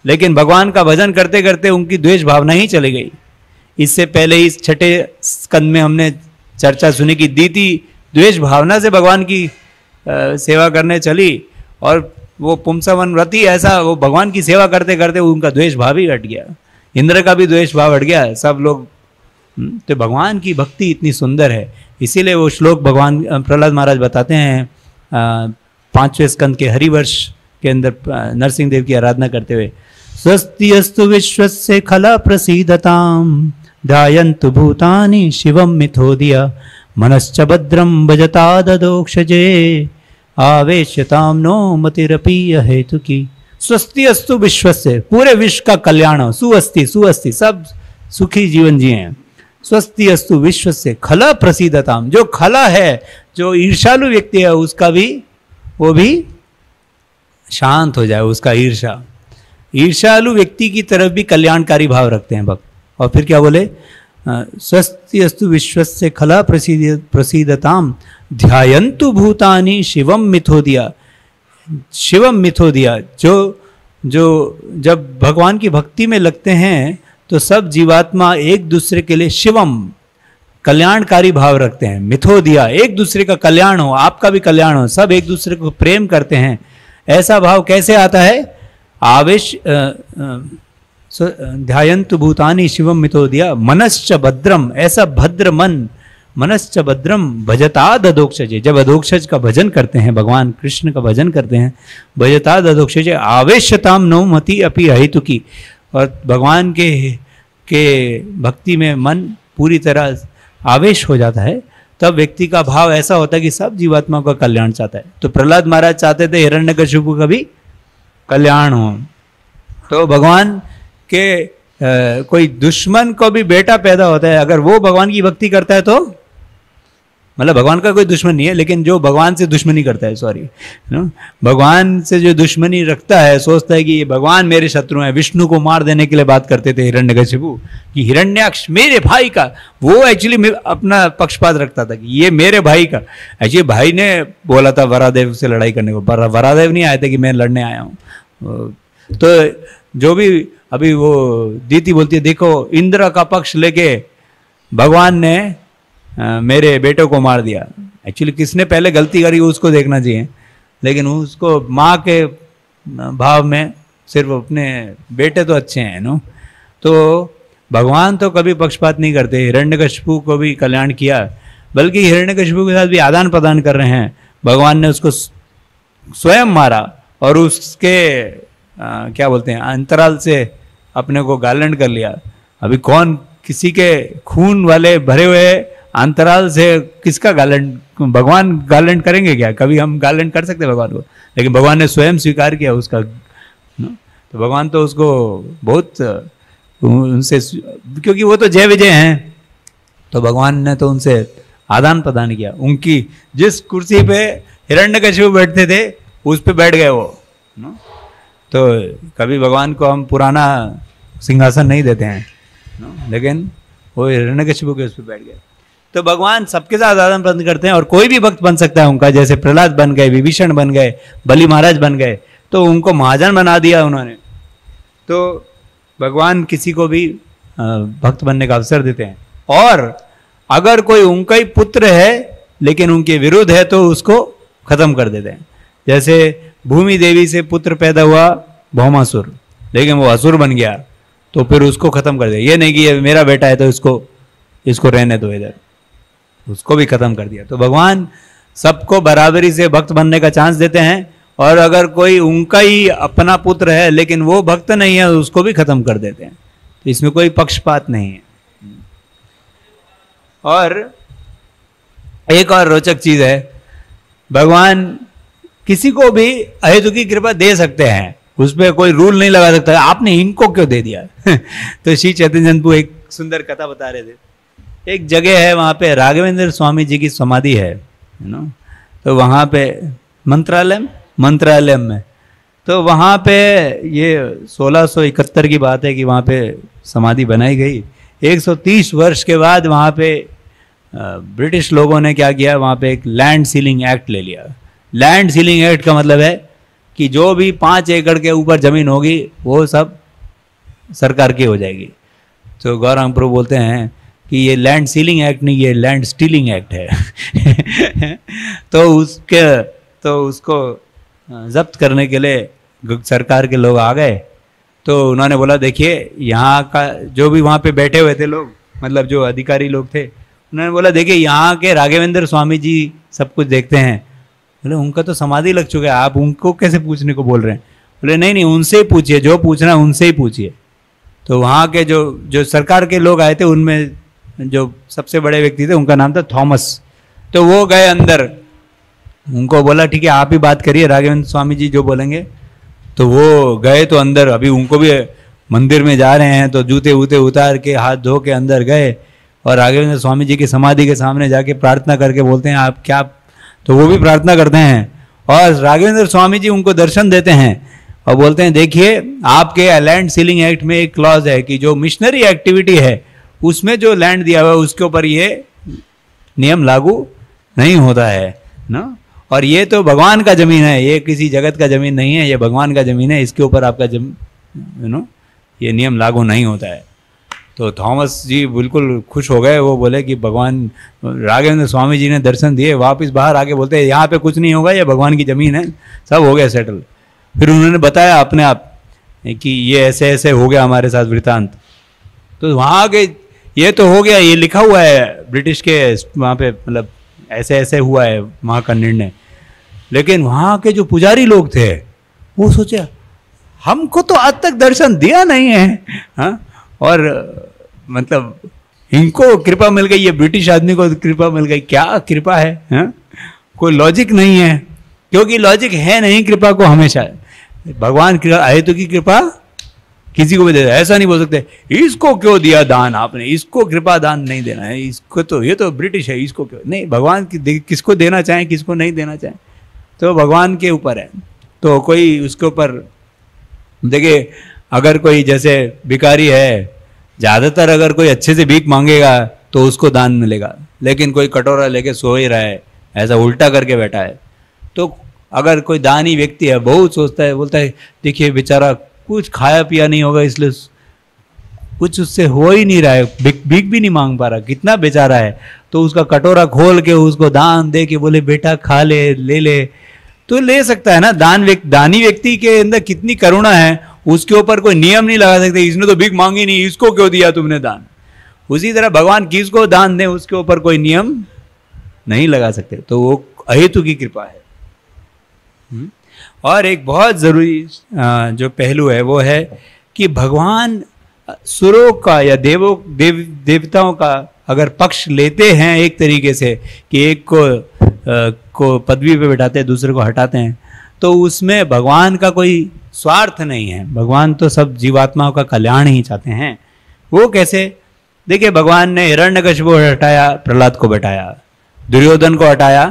लेकिन भगवान का भजन करते करते उनकी द्वेष भावना ही चली गई। इससे पहले इस 6ठे स्कंद में हमने चर्चा सुनी कि दीति द्वेष भावना से भगवान की सेवा करने चली, और वो पुंसवन व्रती ऐसा वो भगवान की सेवा करते करते उनका द्वेष भाव ही हट गया, इंद्र का भी द्वेष भाव हट गया, सब लोग। तो भगवान की भक्ति इतनी सुंदर है, इसीलिए वो श्लोक भगवान प्रहलाद महाराज बताते हैं 5वें स्कंद के हरिवर्ष के अंदर नरसिंह देव की आराधना करते हुए, स्वस्ति अस्तु विश्वस्य खला प्रसीदताम ध्यायन्तु भूतानि शिवम मिथोदिया मनश्च भद्रम भजता ददोक्षजे आवेश्यताम नो मतिरपीय हेतु की। स्वस्ति अस्तु विश्वस्य, पूरे विश्व का कल्याण हो, सुअस्ति सुअस्ति, सब सुखी जीवन जिए। स्वस्ति अस्तु विश्वस्य खला प्रसीदताम, जो खला है, जो ईर्ष्यालु व्यक्ति है उसका भी वो भी शांत हो जाए, उसका ईर्ष्या। ईर्ष्यालु व्यक्ति की तरफ भी कल्याणकारी भाव रखते हैं भक्त। और फिर क्या बोले, स्वस्ति अस्तु विश्वस्य खला प्रसीदताम ध्यायन्तु भूतानि शिवम मिथोदिया। शिवम मिथोदिया, जो जब भगवान की भक्ति में लगते हैं तो सब जीवात्मा एक दूसरे के लिए शिवम कल्याणकारी भाव रखते हैं। मिथोदिया, एक दूसरे का कल्याण हो, आपका भी कल्याण हो, सब एक दूसरे को प्रेम करते हैं। ऐसा भाव कैसे आता है? आवेश ध्यायन्तु भूतानि शिवम मितोदिया मनश्च भद्रम, ऐसा भद्र मन, मनश्च भद्रम भजताद अधोक्षजे, जब अधोक्षज का भजन करते हैं, भगवान कृष्ण का भजन करते हैं, भजताद अधोक्षजे आवेश्यताम नो मति अपि अहेतुकी, और भगवान के भक्ति में मन पूरी तरह आवेश हो जाता है, तब व्यक्ति का भाव ऐसा होता है कि सब जीवात्मा का कल्याण चाहता है। तो प्रहलाद महाराज चाहते थे हिरण्यकशिपु का भी कल्याण हो। तो भगवान के कोई दुश्मन को भी बेटा पैदा होता है, अगर वो भगवान की भक्ति करता है तो, मतलब भगवान का कोई दुश्मन नहीं है, लेकिन जो भगवान से दुश्मनी करता है, सॉरी, भगवान से जो दुश्मनी रखता है, सोचता है कि ये भगवान मेरे शत्रु हैं, विष्णु को मार देने के लिए बात करते थे हिरण्यकशिपु कि हिरण्याक्ष मेरे भाई का, वो एक्चुअली अपना पक्षपात रखता था कि ये मेरे भाई का। एक्चुअली भाई ने बोला था वरादेव से लड़ाई करने को, वरादेव नहीं आए थे कि मैं लड़ने आया हूँ। तो जो भी अभी वो दीति बोलती है, देखो इंद्र का पक्ष लेके भगवान ने मेरे बेटे को मार दिया। एक्चुअली किसने पहले गलती करी उसको देखना चाहिए, लेकिन उसको माँ के भाव में सिर्फ अपने बेटे तो अच्छे हैं नो। तो भगवान तो कभी पक्षपात नहीं करते, हिरण्यकशिपु को भी कल्याण किया, बल्कि हिरण्यकशिपु के साथ भी आदान प्रदान कर रहे हैं। भगवान ने उसको स्वयं मारा और उसके क्या बोलते हैं अंतराल से अपने को गार्लैंड कर लिया। अभी कौन किसी के खून वाले भरे हुए अंतराल से किसका गार्लैंड, भगवान गार्लैंड करेंगे क्या? कभी हम गार्लैंड कर सकते हैं भगवान को? लेकिन भगवान ने स्वयं स्वीकार किया उसका, तो भगवान तो उसको बहुत उनसे, क्योंकि वो तो जय विजय हैं, तो भगवान ने तो उनसे आदान प्रदान किया। उनकी जिस कुर्सी पे हिरण्यकशिपु बैठते थे उस पे बैठ गए वो। तो कभी भगवान को हम पुराना सिंहासन नहीं देते हैं, लेकिन वो हिरण्यकशिपु के उस पे बैठ गए। तो भगवान सबके साथ आदान प्रदान करते हैं और कोई भी भक्त बन सकता है उनका, जैसे प्रहलाद बन गए, विभीषण बन गए, बलि महाराज बन गए, तो उनको महाजन बना दिया उन्होंने। तो भगवान किसी को भी भक्त बनने का अवसर देते हैं। और अगर कोई उनका ही पुत्र है लेकिन उनके विरुद्ध है तो उसको खत्म कर देते हैं। जैसे भूमि देवी से पुत्र पैदा हुआ भौमासुर, लेकिन वो असुर बन गया, तो फिर उसको खत्म कर दिया। ये नहीं कि ये मेरा बेटा है तो इसको रहने दो इधर, उसको भी खत्म कर दिया। तो भगवान सबको बराबरी से भक्त बनने का चांस देते हैं, और अगर कोई उनका ही अपना पुत्र है लेकिन वो भक्त नहीं है उसको भी खत्म कर देते हैं। तो इसमें कोई पक्षपात नहीं है। और एक और रोचक चीज है, भगवान किसी को भी अहेतुकी कृपा दे सकते हैं, उस पर कोई रूल नहीं लगा सकता आपने इनको क्यों दे दिया। तो श्री चैतन्य चंद्रप्रभु एक सुंदर कथा बता रहे थे। एक जगह है वहाँ पे राघवेंद्र स्वामी जी की समाधि है नो, तो वहाँ पे मंत्रालय में, तो वहाँ पे ये 1671 की बात है कि वहाँ पे समाधि बनाई गई। 130 वर्ष के बाद वहाँ पे ब्रिटिश लोगों ने क्या किया, वहाँ पे एक लैंड सीलिंग एक्ट ले लिया। लैंड सीलिंग एक्ट का मतलब है कि जो भी 5 एकड़ के ऊपर जमीन होगी वो सब सरकार की हो जाएगी। तो गौरांग प्रभु बोलते हैं कि ये लैंड सीलिंग एक्ट नहीं, ये लैंड स्टीलिंग एक्ट है। तो उसको जब्त करने के लिए सरकार के लोग आ गए। तो उन्होंने बोला देखिए यहाँ का जो भी वहाँ पे बैठे हुए थे लोग, मतलब जो अधिकारी लोग थे, उन्होंने बोला देखिए यहाँ के राघवेंद्र स्वामी जी सब कुछ देखते हैं। बोले उनका तो समाधि लग चुका है, आप उनको कैसे पूछने को बोल रहे हैं? बोले नहीं उनसे ही पूछिए, जो पूछना है उनसे ही पूछिए। तो वहाँ के जो सरकार के लोग आए थे उनमें जो सबसे बड़े व्यक्ति थे उनका नाम था थॉमस। तो वो गए अंदर, उनको बोला ठीक है आप ही बात करिए, राघवेंद्र स्वामी जी जो बोलेंगे। तो वो गए तो अंदर, अभी उनको भी मंदिर में जा रहे हैं तो जूते वूते उतार के हाथ धो के अंदर गए और राघवेंद्र स्वामी जी की समाधि के सामने जाके प्रार्थना करके बोलते हैं आप क्या, तो वो भी प्रार्थना करते हैं और राघवेंद्र स्वामी जी उनको दर्शन देते हैं और बोलते हैं देखिए आपके लैंड सीलिंग एक्ट में एक क्लॉज है कि जो मिशनरी एक्टिविटी है उसमें जो लैंड दिया हुआ है उसके ऊपर ये नियम लागू नहीं होता है ना, और ये तो भगवान का जमीन है, ये किसी जगत का जमीन नहीं है, ये भगवान का जमीन है, इसके ऊपर आपका ये नियम लागू नहीं होता है। तो थॉमस जी बिल्कुल खुश हो गए, वो बोले कि भगवान राघवेंद्र स्वामी जी ने दर्शन दिए, वापस बाहर आके बोलते हैं यहाँ पे कुछ नहीं होगा, ये भगवान की ज़मीन है, सब हो गया सेटल। फिर उन्होंने बताया अपने आप कि ये ऐसे ऐसे हो गया हमारे साथ वृतांत। तो वहाँ के ये तो हो गया, ये लिखा हुआ है ब्रिटिश के वहाँ पे, मतलब ऐसे ऐसे हुआ है वहाँ का निर्णय। लेकिन वहाँ के जो पुजारी लोग थे वो सोचे हमको तो आज तक दर्शन दिया नहीं है, हाँ? और मतलब इनको कृपा मिल गई, ये ब्रिटिश आदमी को कृपा मिल गई, क्या कृपा है, हाँ? कोई लॉजिक नहीं है, क्योंकि लॉजिक है नहीं कृपा को। हमेशा भगवान आए तो की कृपा किसी को भी दे, ऐसा नहीं बोल सकते इसको क्यों दिया दान आपने, इसको कृपा दान नहीं देना है, इसको तो ये तो ब्रिटिश है, इसको क्यों नहीं। भगवान किसको देना चाहें किसको नहीं देना चाहें तो भगवान के ऊपर है। तो कोई उसके ऊपर देखिए, अगर कोई जैसे भिखारी है, ज़्यादातर अगर कोई अच्छे से भीख मांगेगा तो उसको दान मिलेगा, लेकिन कोई कटोरा लेके सो ही रहा है, ऐसा उल्टा करके बैठा है, तो अगर कोई दानी व्यक्ति है बहुत सोचता है, बोलता है देखिए बेचारा कुछ खाया पिया नहीं होगा इसलिए कुछ उससे हो ही नहीं रहा है, भीख भी नहीं मांग पा रहा, कितना बेचारा है, तो उसका कटोरा खोल के उसको दान दे के बोले बेटा खा ले, ले ले, तो ले सकता है ना। दानी व्यक्ति के अंदर कितनी करुणा है, उसके ऊपर कोई नियम नहीं लगा सकते, इसने तो भीख मांगी नहीं, इसको क्यों दिया तुमने दान। उसी तरह भगवान किसको दान दे उसके ऊपर कोई नियम नहीं लगा सकते, तो वो अहेतु की कृपा है। और एक बहुत जरूरी जो पहलू है वो है कि भगवान सुरों का या देवताओं का अगर पक्ष लेते हैं एक तरीके से, कि एक को पदवी पे बैठाते हैं दूसरे को हटाते हैं, तो उसमें भगवान का कोई स्वार्थ नहीं है। भगवान तो सब जीवात्माओं का कल्याण ही चाहते हैं। वो कैसे, देखिए भगवान ने हिरण्यकशिपु को हटाया, प्रहलाद को बैठाया, दुर्योधन को हटाया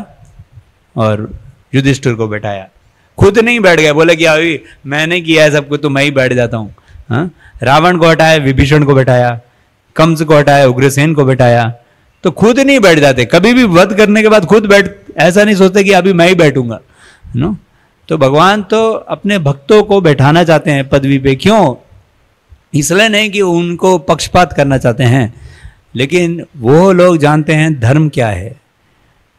और युधिष्ठिर को बैठाया, खुद नहीं बैठ गया, बोले कि अभी मैंने किया है सब कुछ तो मैं ही बैठ जाता हूँ, हाँ? रावण को हटाया, विभीषण को बैठाया, कंस को हटाया, उग्रसेन को बैठाया, तो खुद नहीं बैठ जाते। कभी भी वध करने के बाद खुद बैठ, ऐसा नहीं सोचते कि अभी मैं ही बैठूंगा, नो। तो भगवान तो अपने भक्तों को बैठाना चाहते हैं पदवी पे, क्यों? इसलिए नहीं कि उनको पक्षपात करना चाहते हैं, लेकिन वो लोग जानते हैं धर्म क्या है।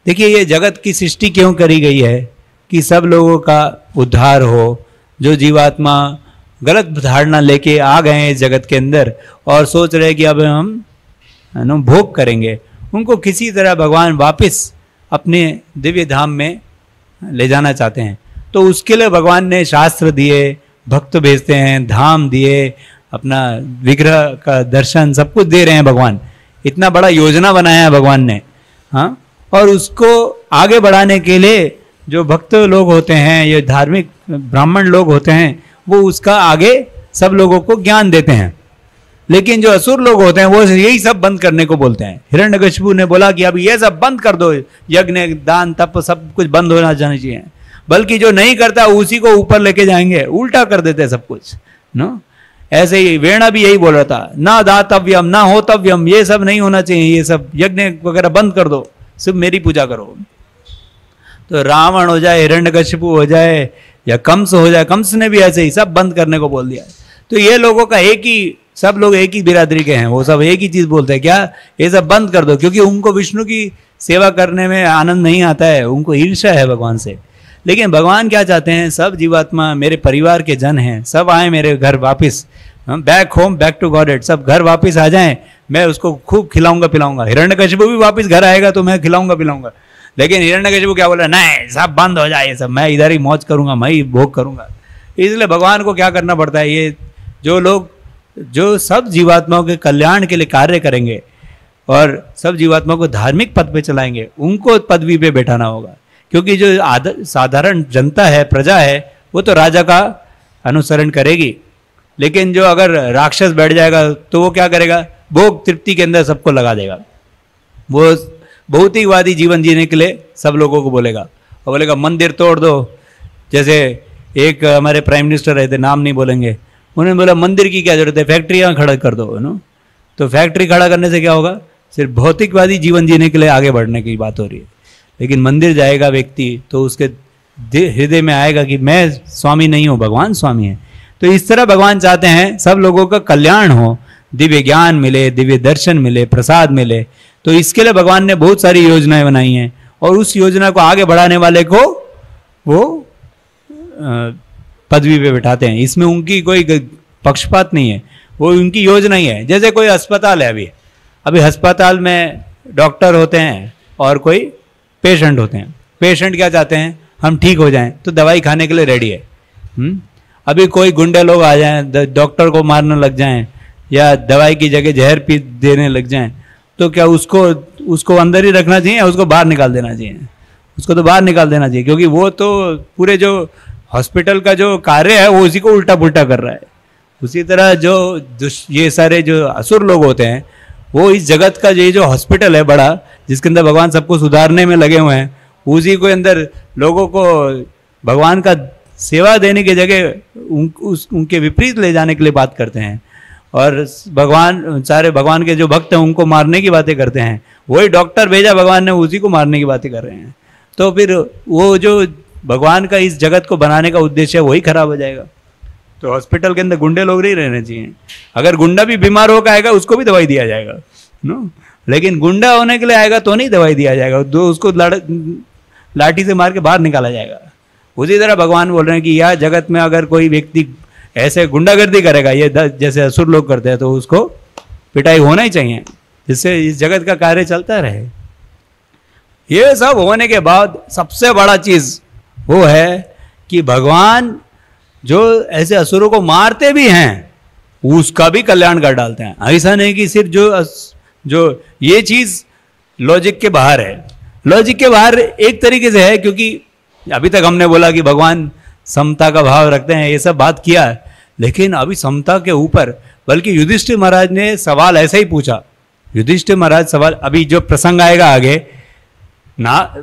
देखिए ये जगत की सृष्टि क्यों करी गई है कि सब लोगों का उद्धार हो। जो जीवात्मा गलत धारणा लेके आ गए हैं इस जगत के अंदर और सोच रहे कि अब हम भोग करेंगे, उनको किसी तरह भगवान वापस अपने दिव्य धाम में ले जाना चाहते हैं। तो उसके लिए भगवान ने शास्त्र दिए, भक्त भेजते हैं, धाम दिए, अपना विग्रह का दर्शन सब कुछ दे रहे हैं भगवान। इतना बड़ा योजना बनाया है भगवान ने, हाँ। और उसको आगे बढ़ाने के लिए जो भक्त लोग होते हैं, ये धार्मिक ब्राह्मण लोग होते हैं, वो उसका आगे सब लोगों को ज्ञान देते हैं। लेकिन जो असुर लोग होते हैं वो यही सब बंद करने को बोलते हैं। हिरण्यकशिपु ने बोला कि अब ये सब बंद कर दो, यज्ञ दान तप सब कुछ बंद होना चाहिए, बल्कि जो नहीं करता उसी को ऊपर लेके जाएंगे, उल्टा कर देते हैं सब कुछ, नो। ऐसे ही वेणा भी यही बोल रहा था, ना दातव्यम ना होतव्यम, ये सब नहीं होना चाहिए, ये सब यज्ञ वगैरह बंद कर दो, सिर्फ मेरी पूजा करो। तो रावण हो जाए, हिरण्यकशिपु हो जाए या कंस हो जाए, कंस ने भी ऐसे ही सब बंद करने को बोल दिया। तो ये लोगों का एक ही, सब लोग एक ही बिरादरी के हैं, वो सब एक ही चीज बोलते हैं, क्या? ये सब बंद कर दो, क्योंकि उनको विष्णु की सेवा करने में आनंद नहीं आता है, उनको ईर्ष्या है भगवान से। लेकिन भगवान क्या चाहते हैं, सब जीवात्मा मेरे परिवार के जन हैं, सब आए मेरे घर वापस, बैक होम बैक टू गॉडेड, सब घर वापस आ जाएं, मैं उसको खूब खिलाऊंगा पिलाऊंगा। हिरण्यकशिपु भी वापस घर आएगा तो मैं खिलाऊंगा पिलाऊंगा। लेकिन हिरण्यकशिपु क्या बोल रहा है, नहीं सब बंद हो जाए, ये सब मैं इधर ही मौज करूंगा, मैं ही भोग करूंगा। इसलिए भगवान को क्या करना पड़ता है, ये जो लोग जो सब जीवात्माओं के कल्याण के लिए कार्य करेंगे और सब जीवात्माओं को धार्मिक पद पे चलाएंगे, उनको पदवी पे बैठाना होगा। क्योंकि जो साधारण जनता है, प्रजा है, वो तो राजा का अनुसरण करेगी। लेकिन जो अगर राक्षस बैठ जाएगा तो वो क्या करेगा, भोग तृप्ति के अंदर सबको लगा देगा। वो भौतिकवादी जीवन जीने के लिए सब लोगों को बोलेगा और बोलेगा मंदिर तोड़ दो। जैसे एक हमारे प्राइम मिनिस्टर रहे थे, नाम नहीं बोलेंगे, उन्होंने बोला मंदिर की क्या जरूरत है, फैक्ट्रियाँ खड़ा कर दो, नो। तो फैक्ट्री खड़ा करने से क्या होगा, सिर्फ भौतिकवादी जीवन जीने के लिए आगे बढ़ने की बात हो रही है। लेकिन मंदिर जाएगा व्यक्ति तो उसके हृदय में आएगा कि मैं स्वामी नहीं हूँ, भगवान स्वामी है। तो इस तरह भगवान चाहते हैं सब लोगों का कल्याण हो, दिव्य ज्ञान मिले, दिव्य दर्शन मिले, प्रसाद मिले। तो इसके लिए भगवान ने बहुत सारी योजनाएं बनाई हैं और उस योजना को आगे बढ़ाने वाले को वो पदवी पे बिठाते हैं। इसमें उनकी कोई पक्षपात नहीं है, वो उनकी योजना ही है। जैसे कोई अस्पताल है, अभी अस्पताल में डॉक्टर होते हैं और कोई पेशेंट होते हैं। पेशेंट क्या चाहते हैं, हम ठीक हो जाएं, तो दवाई खाने के लिए रेडी है। अभी कोई गुंडे लोग आ जाएं, डॉक्टर को मारने लग जाएं या दवाई की जगह जहर पी देने लग जाएं, तो क्या उसको अंदर ही रखना चाहिए या उसको बाहर निकाल देना चाहिए? उसको तो बाहर निकाल देना चाहिए, क्योंकि वो तो पूरे जो हॉस्पिटल का जो कार्य है वो उसी को उल्टा पुल्टा कर रहा है। उसी तरह जो ये सारे जो असुर लोग होते हैं, वो इस जगत का ये जो हॉस्पिटल है बड़ा, जिसके अंदर भगवान सबको सुधारने में लगे हुए हैं, उसी को अंदर लोगों को भगवान का सेवा देने की जगह उनके विपरीत ले जाने के लिए बात करते हैं। और सारे भगवान के जो भक्त हैं उनको मारने की बातें करते हैं। वही डॉक्टर भेजा भगवान ने, उसी को मारने की बातें कर रहे हैं। तो फिर वो जो भगवान का इस जगत को बनाने का उद्देश्य है वही खराब हो जाएगा। तो हॉस्पिटल के अंदर गुंडे लोग नहीं रहने चाहिए। अगर गुंडा भी बीमार होकर आएगा उसको भी दवाई दिया जाएगा, नो, लेकिन गुंडा होने के लिए आएगा तो नहीं दवाई दिया जाएगा, उसको लाठी से मार के बाहर निकाला जाएगा। उसी तरह भगवान बोल रहे हैं कि यह जगत में अगर कोई व्यक्ति ऐसे गुंडागर्दी करेगा, ये जैसे असुर लोग करते हैं, तो उसको पिटाई होना ही चाहिए, जिससे इस जगत का कार्य चलता रहे। ये सब होने के बाद सबसे बड़ा चीज वो है कि भगवान जो ऐसे असुरों को मारते भी हैं उसका भी कल्याण कर डालते हैं। ऐसा नहीं कि सिर्फ जो ये चीज लॉजिक के बाहर है। लॉजिक के बाहर एक तरीके से है, क्योंकि अभी तक हमने बोला कि भगवान समता का भाव रखते हैं, ये सब बात किया, लेकिन अभी समता के ऊपर बल्कि युधिष्ठिर महाराज ने सवाल ऐसा ही पूछा। युधिष्ठिर महाराज सवाल, अभी जो प्रसंग आएगा आगे ना,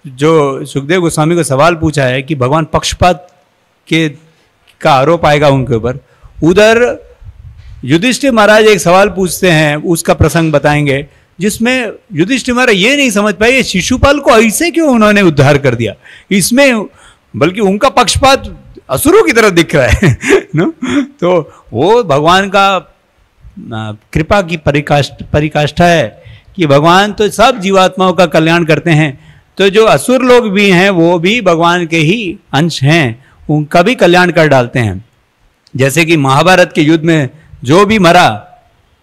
जो सुखदेव गोस्वामी को सवाल पूछा है कि भगवान पक्षपात का आरोप आएगा उनके ऊपर, उधर युधिष्ठिर महाराज एक सवाल पूछते हैं, उसका प्रसंग बताएंगे, जिसमें युधिष्ठिर महाराज ये नहीं समझ पाए शिशुपाल को ऐसे क्यों उन्होंने उद्धार कर दिया। इसमें बल्कि उनका पक्षपात असुरों की तरह दिख रहा है नो? तो वो भगवान का कृपा की परिकाष्ठा है कि भगवान तो सब जीवात्माओं का कल्याण करते हैं, तो जो असुर लोग भी हैं वो भी भगवान के ही अंश हैं, उनका भी कल्याण कर डालते हैं। जैसे कि महाभारत के युद्ध में जो भी मरा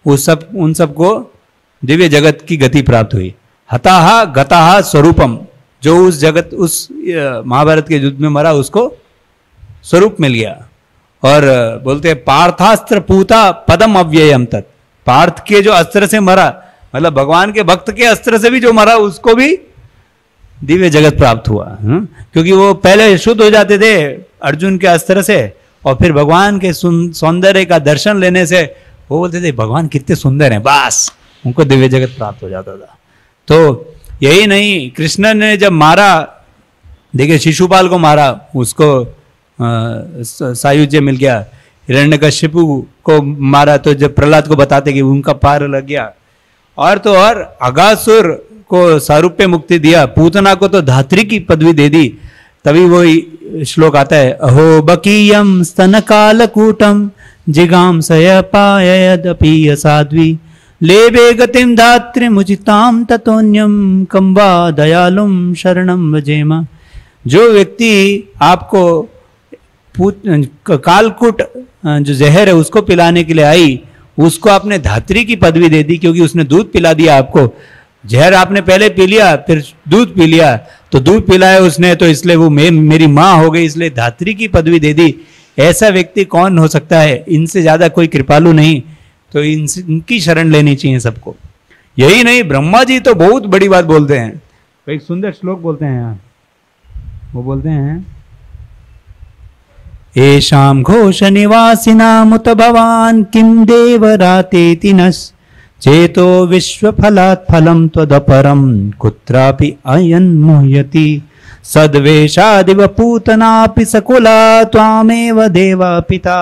उन सबको दिव्य जगत की गति प्राप्त हुई। हताहा गताहा स्वरूपम, जो उस महाभारत के युद्ध में मरा उसको स्वरूप मिल गया। और बोलते हैं पार्थास्त्र पूता पदम अव्ययम तत्, पार्थ के जो अस्त्र से मरा, मतलब भगवान के भक्त के अस्त्र से भी जो मरा उसको भी दिव्य जगत प्राप्त हुआ। क्योंकि वो पहले शुद्ध हो जाते थे अर्जुन के अस्त्र से, और फिर भगवान के सौंदर्य का दर्शन लेने से वो बोलते थे भगवान कितने सुंदर हैं, बस उनको दिव्य जगत प्राप्त हो जाता था। तो यही नहीं, कृष्ण ने जब मारा, देखिए शिशुपाल को मारा, उसको सायुज्य मिल गया। हिरण्यकशिपु को मारा तो जब प्रहलाद को बताते कि उनका पार लग गया। और तो और अगासुर को सारूप्य मुक्ति दिया, पूतना को तो धात्री की पदवी दे दी। तभी वो श्लोक आता है, अहो बकीयम स्तन कालकूटम जिगांसय पायदपि साध्वी लेबे गतिम धात्री मुचिताम ततोन्यम कंबा दयालुम शरणम वजेमा। जो व्यक्ति आपको कालकूट जो जहर है उसको पिलाने के लिए आई, उसको आपने धात्री की पदवी दे दी, क्योंकि उसने दूध पिला दिया आपको। जहर आपने पहले पी लिया, फिर दूध पी लिया, तो दूध पिलाया उसने, तो इसलिए वो मेरी माँ हो गई, इसलिए धात्री की पदवी दे दी। ऐसा व्यक्ति कौन हो सकता है, इनसे ज्यादा कोई कृपालु नहीं। तो इनकी शरण लेनी चाहिए सबको। यही नहीं, ब्रह्मा जी तो बहुत बड़ी बात बोलते हैं। तो एक सुंदर श्लोक बोलते हैं यहाँ, वो बोलते हैं, एषां घोष निवासिनामुत भवान् किं देवरातेति नस् चेतो विश्वफलात् फलं त्वदपरं कुत्रापि अयन् मुह्यति सद्वेषादिव पूतनापि सकुला त्वामेव देवा पिता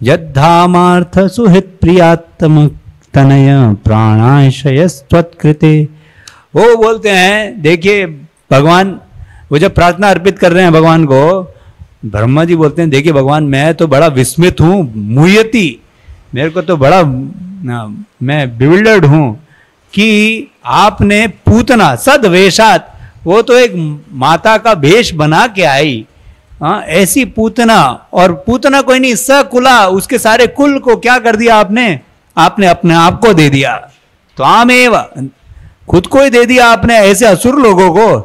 यद्धामार्थ सुहृत् प्रियात्तम तनय प्राणाशयस्त्वत्कृते। वो बोलते हैं, देखिए भगवान, वो जब प्रार्थना अर्पित कर रहे हैं भगवान को, ब्रह्मा जी बोलते हैं, देखिए भगवान मैं तो बड़ा विस्मित हूँ, मुह्यति, मेरे को तो बड़ा मैं बिविल्डर्ड हूँ कि आपने पूतना सद्वेशात, वो तो एक माता का भेष बना के आई, हाँ, ऐसी पूतना, और पूतना कोई नहीं, सकुला, उसके सारे कुल को क्या कर दिया आपने? आपने अपने आप को दे दिया। तो आमेव, खुद को ही दे दिया आपने ऐसे असुर लोगों को।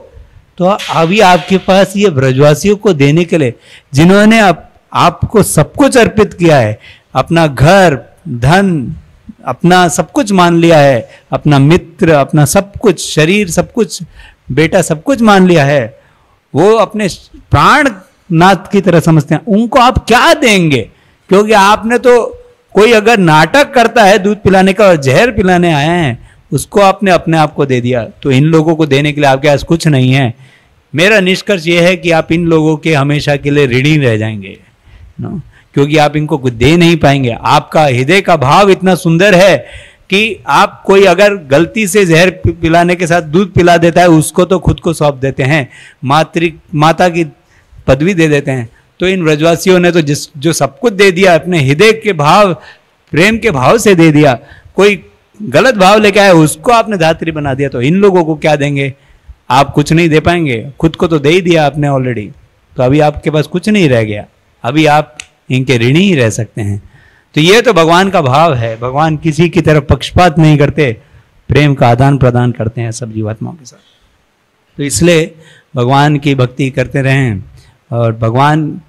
तो अभी आपके पास ये ब्रजवासियों को देने के लिए, जिन्होंने आपको सब कुछ अर्पित किया है, अपना घर, धन, अपना सब कुछ मान लिया है, अपना मित्र, अपना सब कुछ, शरीर, सब कुछ, बेटा, सब कुछ मान लिया है, वो अपने प्राण नाथ की तरह समझते हैं, उनको आप क्या देंगे? क्योंकि आपने तो, कोई अगर नाटक करता है दूध पिलाने का और जहर पिलाने आए हैं, उसको आपने अपने आप को दे दिया। तो इन लोगों को देने के लिए आपके पास कुछ नहीं है। मेरा निष्कर्ष यह है कि आप इन लोगों के हमेशा के लिए ऋणी रह जाएंगे, क्योंकि आप इनको कुछ दे नहीं पाएंगे। आपका हृदय का भाव इतना सुंदर है कि आप, कोई अगर गलती से जहर पिलाने के साथ दूध पिला देता है, उसको तो खुद को सौंप देते हैं, माता की पदवी दे देते हैं। तो इन ब्रजवासियों ने तो जो सब कुछ दे दिया, अपने हृदय के भाव, प्रेम के भाव से दे दिया। कोई गलत भाव लेके आया, उसको आपने धात्री बना दिया। तो इन लोगों को क्या देंगे? आप कुछ नहीं दे पाएंगे, खुद को तो दे ही दिया आपने ऑलरेडी। तो अभी आपके पास कुछ नहीं रह गया, अभी आप इनके ऋणी ही रह सकते हैं। तो ये तो भगवान का भाव है। भगवान किसी की तरफ पक्षपात नहीं करते, प्रेम का आदान प्रदान करते हैं सब जीवात्माओं के साथ। तो इसलिए भगवान की भक्ति करते रहें। और भगवान,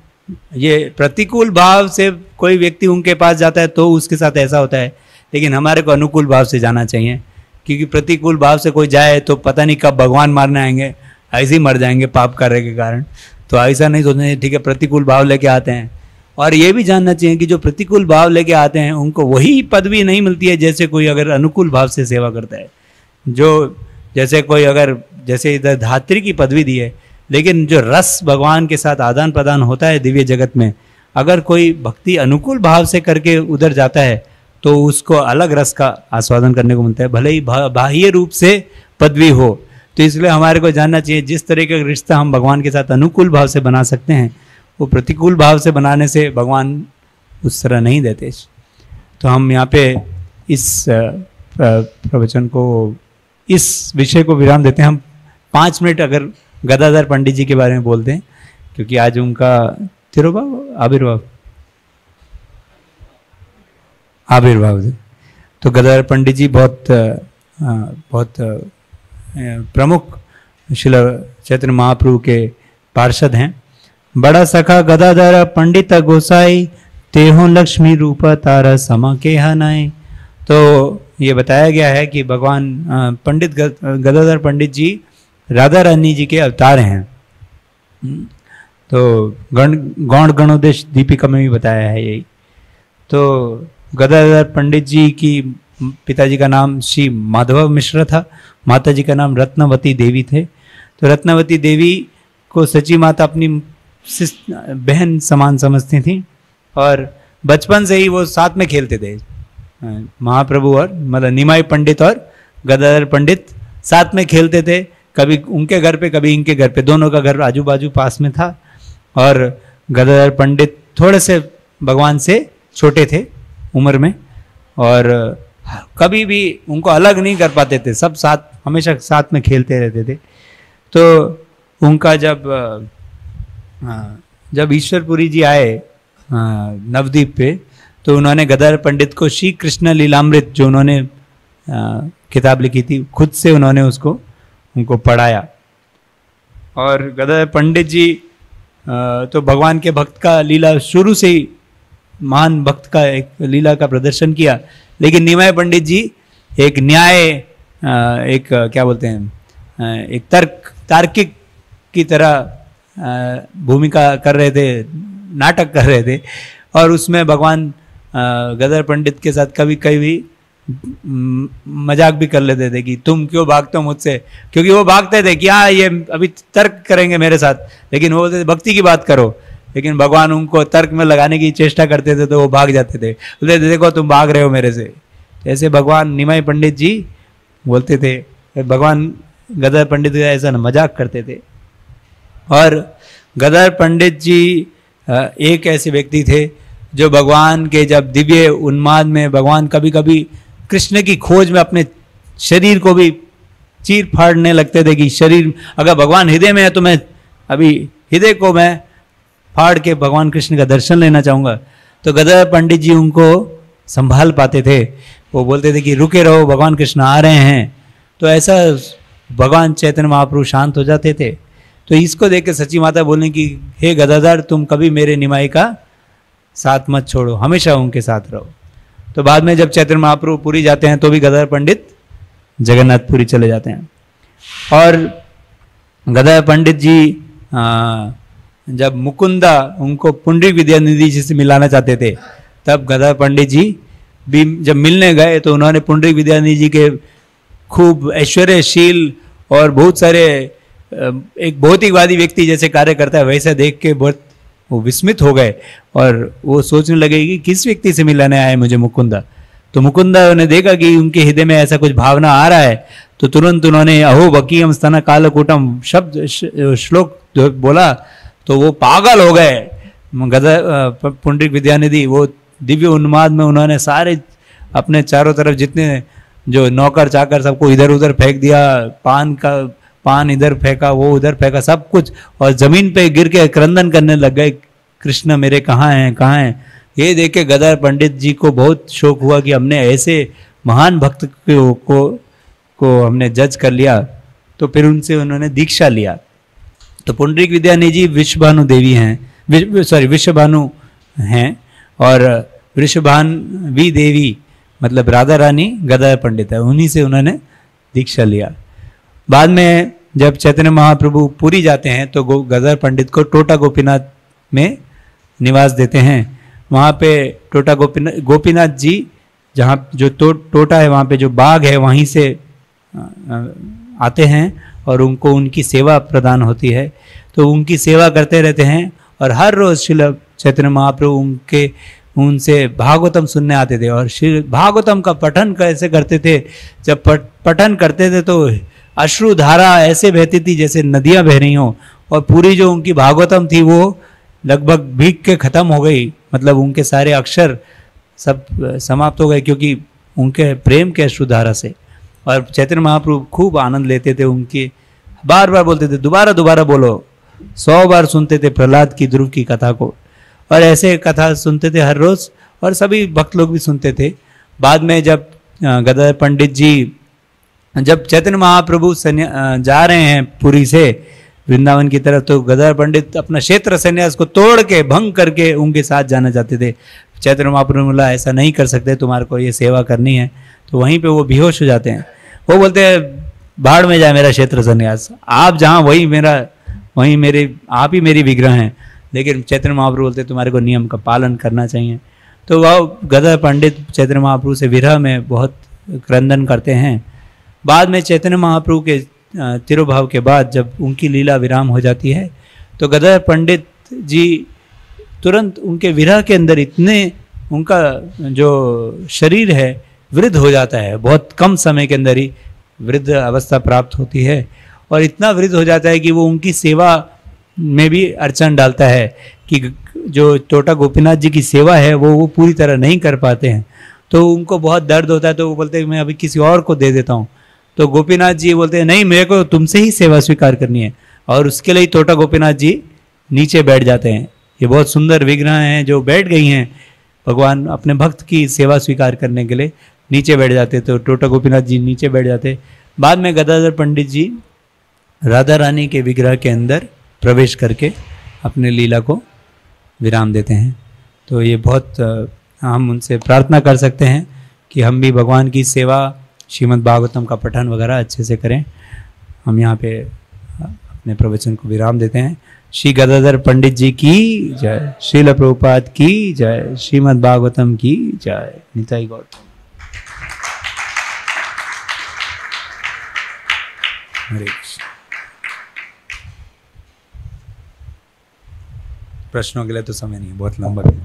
ये प्रतिकूल भाव से कोई व्यक्ति उनके पास जाता है तो उसके साथ ऐसा होता है, लेकिन हमारे को अनुकूल भाव से जाना चाहिए। क्योंकि प्रतिकूल भाव से कोई जाए तो पता नहीं कब भगवान मारने आएंगे, ऐसे ही मर जाएंगे पाप करने के कारण। तो ऐसा नहीं सोचना चाहिए, ठीक है, प्रतिकूल भाव लेके आते हैं। और ये भी जानना चाहिए कि जो प्रतिकूल भाव लेके आते हैं उनको वही पदवी नहीं मिलती है जैसे कोई अगर अनुकूल भाव से सेवा करता है। जो जैसे कोई अगर, जैसे इधर धात्री की पदवी दी है, लेकिन जो रस भगवान के साथ आदान प्रदान होता है दिव्य जगत में, अगर कोई भक्ति अनुकूल भाव से करके उधर जाता है तो उसको अलग रस का आस्वादन करने को मिलता है, भले ही बाह्य रूप से पदवी हो। तो इसलिए हमारे को जानना चाहिए, जिस तरीके का रिश्ता हम भगवान के साथ अनुकूल भाव से बना सकते हैं, वो प्रतिकूल भाव से बनाने से भगवान उस तरह नहीं देते। तो हम यहाँ पे इस प्रवचन को, इस विषय को विराम देते हैं। हम 5 मिनट अगर गदाधर पंडित जी के बारे में बोलते हैं, क्योंकि आज उनका आविर्भाव। तो गदाधर पंडित जी बहुत प्रमुख श्रील चैतन्य महाप्रभु के पार्षद हैं। बड़ा सखा गदाधर पंडित गोसाई, तेहो लक्ष्मी रूप तारा समा के हनाई। तो ये बताया गया है कि भगवान पंडित गदाधर पंडित जी राधा रानी जी के अवतार हैं। तो गौण गणोदेश दीपिका में भी बताया है यही। तो गदाधर पंडित जी की पिताजी का नाम श्री माधव मिश्र था, माता जी का नाम रत्नवती देवी थे। तो रत्नवती देवी को सची माता अपनी बहन समान समझती थी, और बचपन से ही वो साथ में खेलते थे। महाप्रभु और मतलब निमाई पंडित और गदाधर पंडित साथ में खेलते थे, कभी उनके घर पे कभी इनके घर पे, दोनों का घर आजू बाजू पास में था। और गदाधर पंडित थोड़े से भगवान से छोटे थे उम्र में, और कभी भी उनको अलग नहीं कर पाते थे, सब साथ, हमेशा साथ में खेलते रहते थे। तो उनका जब ईश्वरपुरी जी आए नवद्वीप पे, तो उन्होंने गदाधर पंडित को श्री कृष्ण लीलामृत, जो उन्होंने किताब लिखी थी, खुद से उन्होंने उनको पढ़ाया। और गदाधर पंडित जी तो भगवान के भक्त का लीला शुरू से ही, महान भक्त का एक लीला का प्रदर्शन किया। लेकिन निमाय पंडित जी एक न्याय, एक क्या बोलते हैं, एक तार्किक की तरह भूमिका कर रहे थे, नाटक कर रहे थे। और उसमें भगवान गदाधर पंडित के साथ कभी कभी मजाक भी कर लेते थे कि तुम क्यों भागते हो मुझसे, क्योंकि वो भागते थे कि हाँ ये अभी तर्क करेंगे मेरे साथ, लेकिन वो बोलते थे भक्ति की बात करो। लेकिन भगवान उनको तर्क में लगाने की चेष्टा करते थे तो वो भाग जाते थे, बोलते थे देखो तुम भाग रहे हो मेरे से। ऐसे भगवान निमाई पंडित जी बोलते थे, भगवान गदाधर पंडित ऐसा मजाक करते थे। और गदाधर पंडित जी एक ऐसे व्यक्ति थे जो भगवान के, जब दिव्य उन्माद में भगवान कभी कभी कृष्ण की खोज में अपने शरीर को भी चीर फाड़ने लगते थे कि शरीर, अगर भगवान हृदय में है तो मैं अभी हृदय को मैं फाड़ के भगवान कृष्ण का दर्शन लेना चाहूँगा। तो गदाधर पंडित जी उनको संभाल पाते थे। वो बोलते थे कि रुके रहो, भगवान कृष्ण आ रहे हैं। तो ऐसा भगवान चैतन्य महाप्रभु शांत हो जाते थे। तो इसको देख के सची माता बोलने की, हे गदाधर, तुम कभी मेरे निमाई का साथ मत छोड़ो, हमेशा उनके साथ रहो। तो बाद में जब चैतन्य महाप्रभु पुरी जाते हैं तो भी गदाधर पंडित जगन्नाथपुरी चले जाते हैं। और गदाधर पंडित जी जब मुकुंदा उनको पुंडरीक विद्यानिधि जी से मिलाना चाहते थे, तब गदाधर पंडित जी भी जब मिलने गए तो उन्होंने पुंडरीक विद्यानिधि जी के खूब ऐश्वर्यशील और बहुत सारे एक भौतिकवादी व्यक्ति जैसे कार्य करता है वैसा देख के बहुत वो विस्मित हो गए और वो सोचने लगे कि किस व्यक्ति से मिलाने आए मुझे मुकुंदा। तो मुकुंदा ने देखा कि उनके हृदय में ऐसा कुछ भावना आ रहा है, तो तुरंत उन्होंने अहो बकीयम स्तन कालकूटम शब्द श्लोक जो बोला, तो वो पागल हो गए। पुंडरीक विद्यानिधि वो दिव्य उन्माद में उन्होंने सारे अपने चारों तरफ जितने जो नौकर चाकर सबको इधर उधर फेंक दिया, पान इधर फेंका, वो उधर फेंका, सब कुछ, और जमीन पे गिर के क्रंदन करने लग गए, कृष्ण मेरे कहाँ हैं कहाँ हैं। ये देख के गदाधर पंडित जी को बहुत शौक हुआ कि हमने ऐसे महान भक्त को हमने जज कर लिया। तो फिर उनसे उन्होंने दीक्षा लिया। तो पुंडरीक विद्यानिधि जी विश्वभानु देवी हैं, विश्वभानु हैं, और वृषभान्वी देवी मतलब राधा रानी गदाधर पंडित है, उन्हीं से उन्होंने दीक्षा लिया। बाद में जब चैतन्य महाप्रभु पुरी जाते हैं तो गदाधर पंडित को टोटा गोपीनाथ में निवास देते हैं। वहाँ पे टोटा गोपीनाथ जी जहाँ जो टोटा है वहाँ पे जो बाग है वहीं से आते हैं और उनको उनकी सेवा प्रदान होती है। तो उनकी सेवा करते रहते हैं और हर रोज़ श्रील चैतन्य महाप्रभु उनसे भागवतम सुनने आते थे। और श्री भागवतम का पठन कैसे करते थे, जब पठन करते थे तो अश्रुधारा ऐसे बहती थी जैसे नदियां बह रही हों, और पूरी जो उनकी भागवतम थी वो लगभग भीग के ख़त्म हो गई, मतलब उनके सारे अक्षर सब समाप्त हो गए क्योंकि उनके प्रेम के अश्रुधारा से। और चैतन्य महाप्रभु खूब आनंद लेते थे उनके, बार बार बोलते थे दोबारा दोबारा बोलो, 100 बार सुनते थे प्रहलाद की ध्रुव की कथा को, और ऐसे कथा सुनते थे हर रोज़, और सभी भक्त लोग भी सुनते थे। बाद में जब गदाधर पंडित जी जब चैतन्य महाप्रभु जा रहे हैं पुरी से वृंदावन की तरफ, तो गदाधर पंडित अपना क्षेत्र संन्यास को तोड़ के भंग करके उनके साथ जाना चाहते थे। चैतन्य महाप्रभु ने बोला ऐसा नहीं कर सकते, तुम्हारे को ये सेवा करनी है। तो वहीं पे वो बेहोश हो जाते हैं। वो बोलते हैं भाड़ में जाए मेरा क्षेत्र संन्यास, आप जहाँ वहीं मेरे आप ही मेरी विग्रह हैं। लेकिन चैतन्य महाप्रभु बोलते तुम्हारे को नियम का पालन करना चाहिए। तो वह गदाधर पंडित चैतन्य महाप्रभु से विरह में बहुत क्रंदन करते हैं। बाद में चैतन्य महाप्रभु के तिरुभाव के बाद जब उनकी लीला विराम हो जाती है तो गदाधर पंडित जी तुरंत उनके विरह के अंदर इतने उनका जो शरीर है वृद्ध हो जाता है, बहुत कम समय के अंदर ही वृद्ध अवस्था प्राप्त होती है, और इतना वृद्ध हो जाता है कि वो उनकी सेवा में भी अड़चन डालता है कि जो टोटा गोपीनाथ जी की सेवा है वो पूरी तरह नहीं कर पाते हैं। तो उनको बहुत दर्द होता है, तो वो बोलते हैं मैं अभी किसी और को दे देता हूँ। तो गोपीनाथ जी बोलते हैं नहीं, मेरे को तुमसे ही सेवा स्वीकार करनी है, और उसके लिए टोटा गोपीनाथ जी नीचे बैठ जाते हैं। ये बहुत सुंदर विग्रह हैं जो बैठ गई हैं, भगवान अपने भक्त की सेवा स्वीकार करने के लिए नीचे बैठ जाते। तो टोटा गोपीनाथ जी नीचे बैठ जाते। बाद में गदाधर पंडित जी राधा रानी के विग्रह के अंदर प्रवेश करके अपने लीला को विराम देते हैं। तो ये बहुत हम उनसे प्रार्थना कर सकते हैं कि हम भी भगवान की सेवा, श्रीमद् भागवतम का पठन वगैरह अच्छे से करें। हम यहाँ पे अपने प्रवचन को विराम देते हैं। श्री गदाधर पंडित जी की जय, श्रील प्रभुपाद की जय, श्रीमद् भागवतम की जय। निताई गौर। हरे कृष्ण। प्रश्नों के लिए तो समय नहीं, बहुत लंबा है।